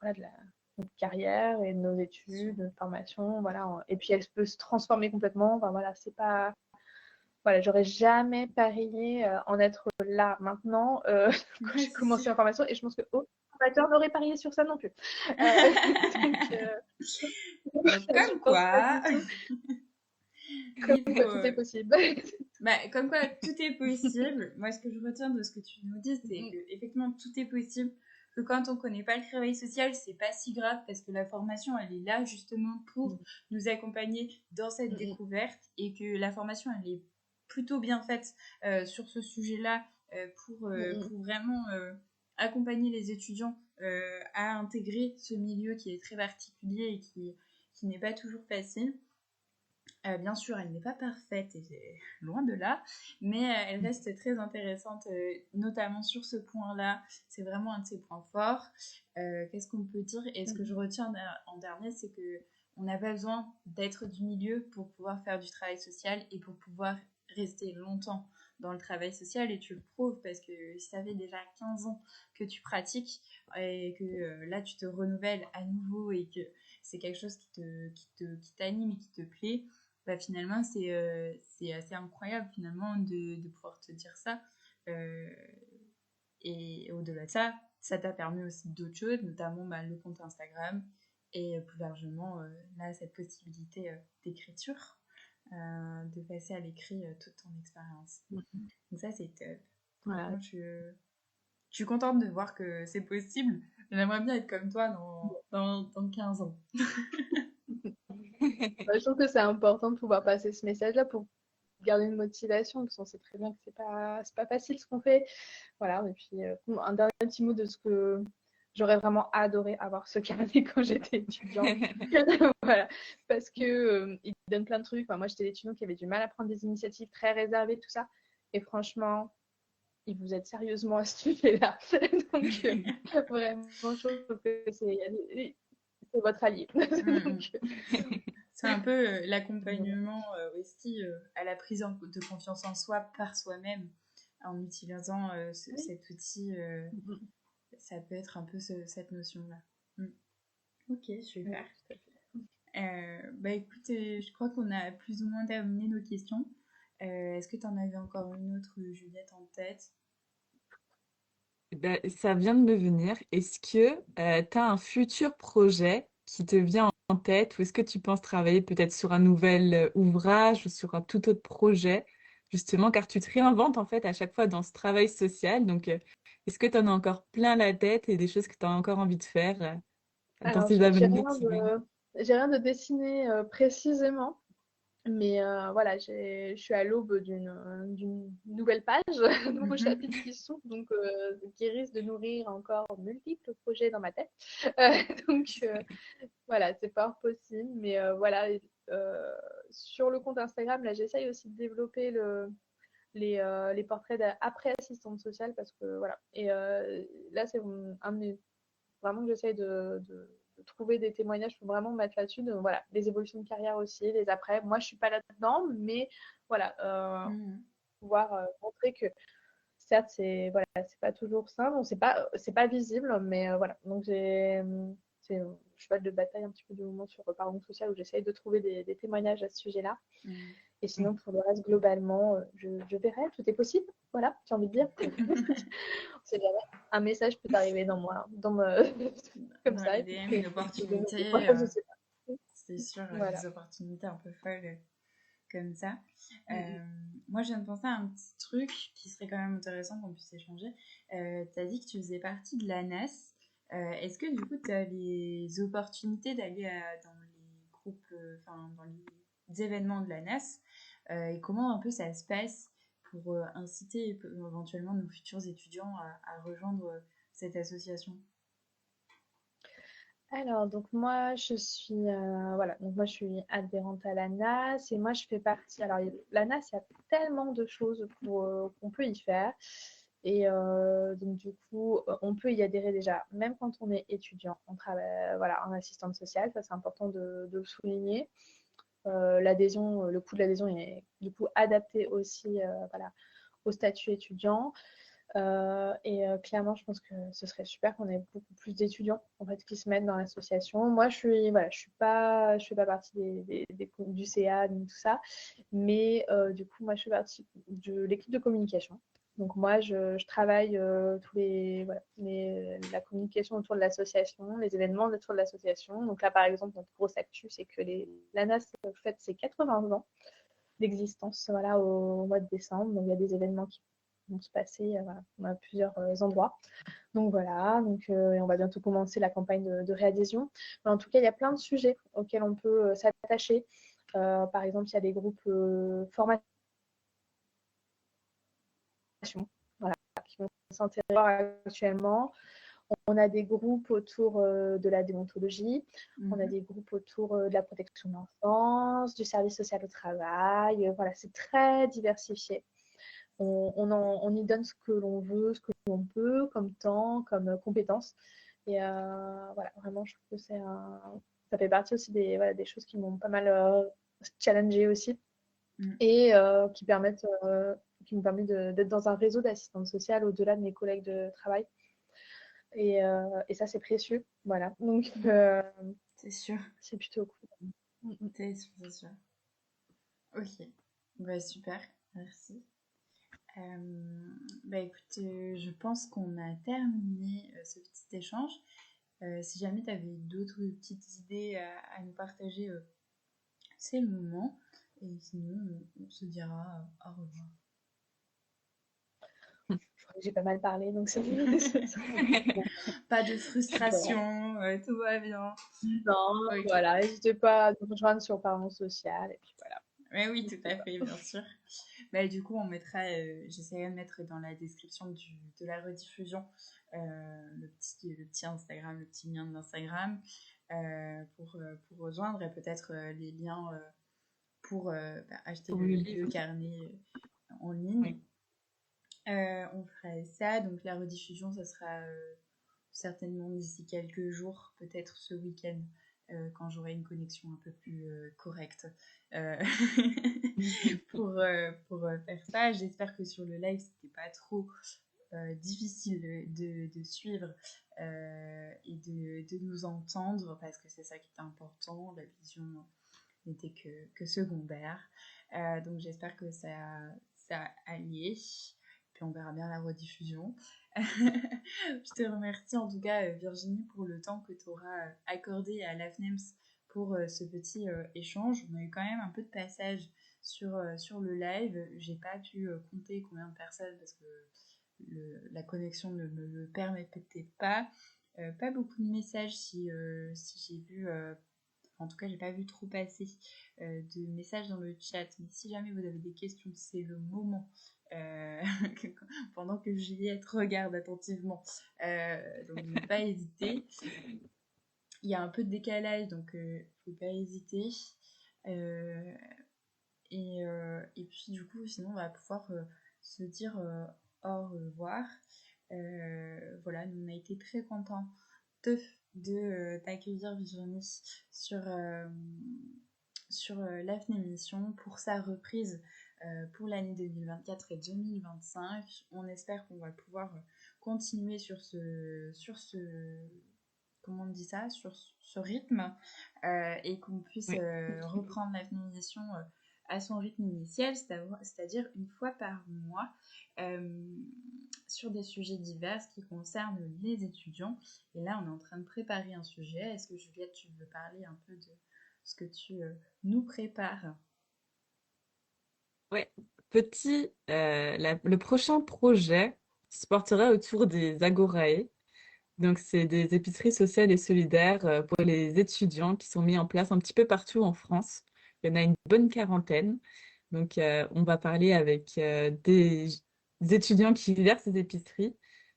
voilà, notre carrière et de nos études, de notre formation, voilà. Et puis elle peut se transformer complètement. Enfin, voilà, c'est pas, voilà, j'aurais jamais parié en être là maintenant quand Ouais, j'ai c'est commencé sûr. ma formation, et je pense que aucun formateur n'aurait parié sur ça non plus. Donc, Donc, je comme pense pas quoi, du tout. il Comme faut. quoi, tout est possible. Comme quoi, tout est possible. Moi, ce que je retiens de ce que tu nous dis, c'est que effectivement tout est possible. Que quand on connaît pas le travail social, c'est pas si grave parce que la formation, elle est là justement pour nous accompagner dans cette découverte et que la formation, elle est plutôt bien faite sur ce sujet-là pour vraiment accompagner les étudiants à intégrer ce milieu qui est très particulier et qui n'est pas toujours facile. Bien sûr, elle n'est pas parfaite, et loin de là, mais elle reste très intéressante, notamment sur ce point-là. C'est vraiment un de ses points forts. Qu'est-ce qu'on peut dire? Et ce que je retiens en dernier, c'est que on n'a pas besoin d'être du milieu pour pouvoir faire du travail social et pour pouvoir rester longtemps dans le travail social. Et tu le prouves parce que si ça fait déjà 15 ans que tu pratiques et que là tu te renouvelles à nouveau et que c'est quelque chose qui t'anime et qui te plaît, finalement, c'est assez incroyable finalement de pouvoir te dire ça. Euh, et au-delà de ça, ça t'a permis aussi d'autres choses, notamment le compte Instagram et plus largement là, cette possibilité d'écriture, de passer à l'écrit toute ton expérience. Donc ça, c'est top. Voilà. Franchement, je suis contente de voir que c'est possible. J'aimerais bien être comme toi dans 15 ans. Je trouve que c'est important de pouvoir passer ce message-là pour garder une motivation, parce qu'on sait très bien que c'est pas facile ce qu'on fait. Voilà, et puis un dernier petit mot de ce que j'aurais vraiment adoré avoir ce carnet quand j'étais étudiante. Voilà, parce que il donne plein de trucs. Enfin, moi, j'étais l'étudiante qui avait du mal à prendre des initiatives, très réservées, tout ça. Et franchement, il vous aide sérieusement à ce sujet-là. Donc, vraiment, je trouve que c'est votre allié. Mm. Donc, C'est un peu l'accompagnement aussi à la prise de confiance en soi par soi-même. en utilisant Oui. cet outil. Ça peut être un peu cette notion-là. Mm. Ok, super. Oui, tout à fait. Bah écoute, je crois qu'on a plus ou moins terminé nos questions. Est-ce que tu en avais encore une autre, Juliette, en tête? Ben, ça vient de me venir. Est-ce que tu as un futur projet qui te vient en tête ou est-ce que tu penses travailler peut-être sur un nouvel ouvrage ou sur un tout autre projet, justement, car tu te réinventes en fait à chaque fois dans ce travail social. Donc, est-ce que tu en as encore plein la tête et des choses que tu as encore envie de faire dans Alors, ces années qui viennent? j'ai rien de dessiné précisément, mais voilà, je suis à l'aube d'une nouvelle page, un nouveau Mhm. chapitre qui s'ouvre, donc qui risque de nourrir encore multiples projets dans ma tête. Euh, donc voilà, c'est pas possible, mais voilà, euh, sur le compte Instagram, là, j'essaye aussi de développer les portraits d'après assistante sociale parce que voilà. Et là, c'est un de mes vraiment que j'essaye de trouver des témoignages pour vraiment mettre là-dessus. De, voilà, les évolutions de carrière aussi, les après. Moi, je suis pas là-dedans, mais voilà, Mhm. pouvoir montrer que certes, c'est voilà, c'est pas toujours simple, c'est pas visible, mais voilà. Donc c'est cheval de bataille un petit peu du moment sur Pardon Social où j'essaye de trouver des témoignages à ce sujet-là. Mhm. Et sinon, pour le reste, globalement, je verrai, tout est possible. Voilà, j'ai envie de dire. On sait jamais. Un message peut arriver comme Dans ça, les et puis DM, une de nouveau. opportunité, Voilà, je sais pas. c'est sûr, Voilà. des opportunités un peu folles comme ça. Mm, Moi, je viens de penser à un petit truc qui serait quand même intéressant qu'on puisse échanger. Tu as dit que tu faisais partie de l'ANAS. Est-ce que du coup, tu as les opportunités d'aller dans les groupes, enfin dans les événements de l'ANAS et comment un peu ça se passe pour inciter éventuellement nos futurs étudiants à rejoindre cette association? Alors, donc moi, voilà, donc moi, je suis adhérente à l'ANAS et moi, je fais partie. Alors, l'ANAS, il y a tellement de choses qu'on peut y faire. Et donc, du coup, on peut y adhérer déjà, même quand on est étudiant. On travaille, voilà, en assistante sociale, ça, c'est important de le souligner. L'adhésion, le coût de l'adhésion est du coup adapté aussi, voilà, au statut étudiant. Clairement, je pense que ce serait super qu'on ait beaucoup plus d'étudiants en fait, qui se mettent dans l'association. Moi, voilà, je fais pas partie du CA ni tout ça, mais du coup, moi, je fais partie de l'équipe de communication. Donc moi, je travaille voilà, la communication autour de l'association, les événements autour de l'association. Donc là, par exemple, notre grosse actu, c'est que l'ANAS fête ses 80 ans d'existence voilà, au mois de décembre. Donc il y a des événements qui vont se passer voilà, à plusieurs endroits. Donc voilà, et on va bientôt commencer la campagne de réadhésion. Mais en tout cas, il y a plein de sujets auxquels on peut s'attacher. Par exemple, il y a des groupes formation voilà, qui vont s'intéresser actuellement. On a des groupes autour de la déontologie, on a Mhm. des groupes autour de la protection de l'enfance, du service social au travail. Voilà, c'est très diversifié. On y donne ce que l'on veut, ce que l'on peut, comme temps, comme compétences. Et voilà, vraiment, je trouve que ça fait partie aussi voilà, des choses qui m'ont pas mal challengé aussi Mhm. et qui me permet d'être dans un réseau d'assistantes sociales au-delà de mes collègues de travail. Et ça, c'est précieux. Voilà. Donc, C'est sûr, c'est plutôt cool. c'est sûr, c'est sûr. Ok, bah, super, merci. Bah écoute, je pense qu'on a terminé ce petit échange. Si jamais tu avais d'autres petites idées à nous partager, c'est le moment. Et sinon, on se dira au revoir. Je crois que j'ai pas mal parlé, donc c'est Pas de bon. frustration, tout va bien. Non, Ok. voilà, n'hésitez pas à nous rejoindre sur Parlons Social, et puis voilà, Mais oui, tout n'hésitez à pas. fait, bien sûr. Bah, du coup, on mettra, j'essaierai de mettre dans la description de la rediffusion le petit Instagram, le petit lien de l'Instagram pour rejoindre et peut-être les liens pour acheter Pour le le livre. carnet en ligne. Oui. On ferait ça, donc la rediffusion, ça sera certainement d'ici quelques jours, peut-être ce week-end. quand j'aurai une connexion un peu plus correcte euh, pour faire ça. J'espère que sur le live, c'était pas trop difficile de suivre et de nous entendre parce que c'est ça qui est important. La vision n'était que secondaire. Donc j'espère que ça allié. Puis on verra bien la rediffusion. Je te remercie en tout cas Virginie pour le temps que tu auras accordé à l'AFNEMS pour ce petit échange. On a eu quand même un peu de passage sur le live. J'ai pas pu compter combien de personnes parce que la connexion ne me le permettait pas. Pas beaucoup de messages si j'ai vu, en tout cas j'ai pas vu trop passer de messages dans le chat, mais si jamais vous avez des questions, c'est le moment. Pendant que Juliette regarde attentivement, donc ne pas hésiter. Il y a un peu de décalage, donc faut pas hésiter. Et puis du coup, sinon on va pouvoir se dire au revoir. Voilà, nous on a été très contents de t'accueillir Virginie sur l'AFNE Mission pour sa reprise pour l'année 2024 et 2025. On espère qu'on va pouvoir continuer sur ce comment on dit ça, sur ce rythme et qu'on puisse reprendre l'AFNE Mission à son rythme initial, c'est-à-dire une fois par mois sur des sujets divers qui concernent les étudiants. Et là, on est en train de préparer un sujet. Est-ce que Juliette, tu veux parler un peu de ce que tu nous prépares? Ouais, le prochain projet se portera autour des Agorae. Donc, c'est des épiceries sociales et solidaires pour les étudiants qui sont mis en place un petit peu partout en France. Il y en a une bonne quarantaine. Donc, on va parler avec des étudiants qui gèrent ces épiceries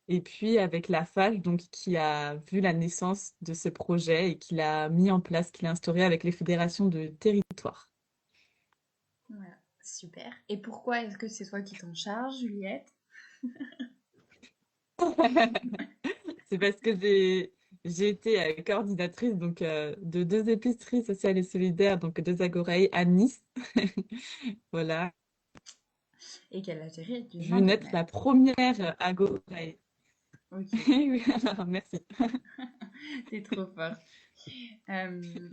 et puis avec la FAGE, donc, qui a vu la naissance de ce projet et qui l'a mis en place, qui l'a instauré avec les fédérations de territoire. Voilà, super. Et pourquoi est-ce que c'est toi qui t'en charges, Juliette? C'est parce que j'ai été coordinatrice donc, de deux épiceries sociales et solidaires, donc deux Agorae à Nice. Voilà. Et qu'elle a géré du Je veux naître Montana. la première Agorae. Ok, Oui, alors, merci. t'es trop forte.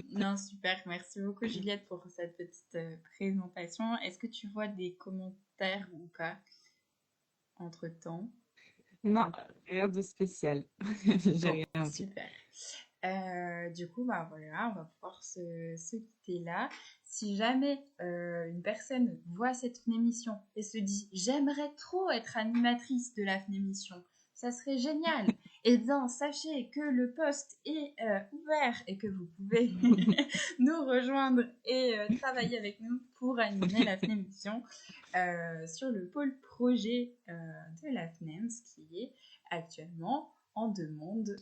Non, super. Merci beaucoup, Juliette, pour cette petite présentation. Est-ce que tu vois des commentaires ou pas entre-temps? Non, rien de spécial. J'ai Bon, rien vu. super. Du coup, bah voilà, on va pouvoir se quitter là. Si jamais une personne voit cette émission et se dit j'aimerais trop être animatrice de la émission, ça serait génial. Eh bien, sachez que le poste est ouvert et que vous pouvez nous rejoindre et travailler avec nous pour animer la émission sur le pôle projet de la FNEMS qui est actuellement en demande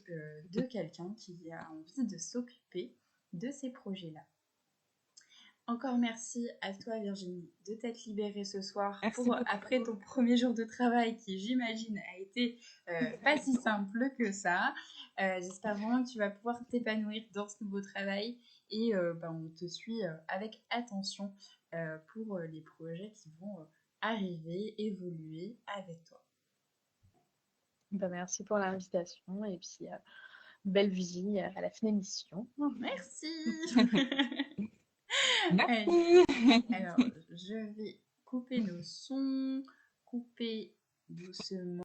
de quelqu'un qui a envie de s'occuper de ces projets-là. Encore merci à toi Virginie de t'être libérée ce soir Merci pour beaucoup. après ton premier jour de travail qui j'imagine a été pas si simple que ça. J'espère vraiment que tu vas pouvoir t'épanouir dans ce nouveau travail et on te suit avec attention pour les projets qui vont arriver, évoluer avec toi. Ben, merci pour l'invitation et puis belle vie à la fin de l'émission. Merci. Merci. Alors, je vais couper nos sons, couper doucement.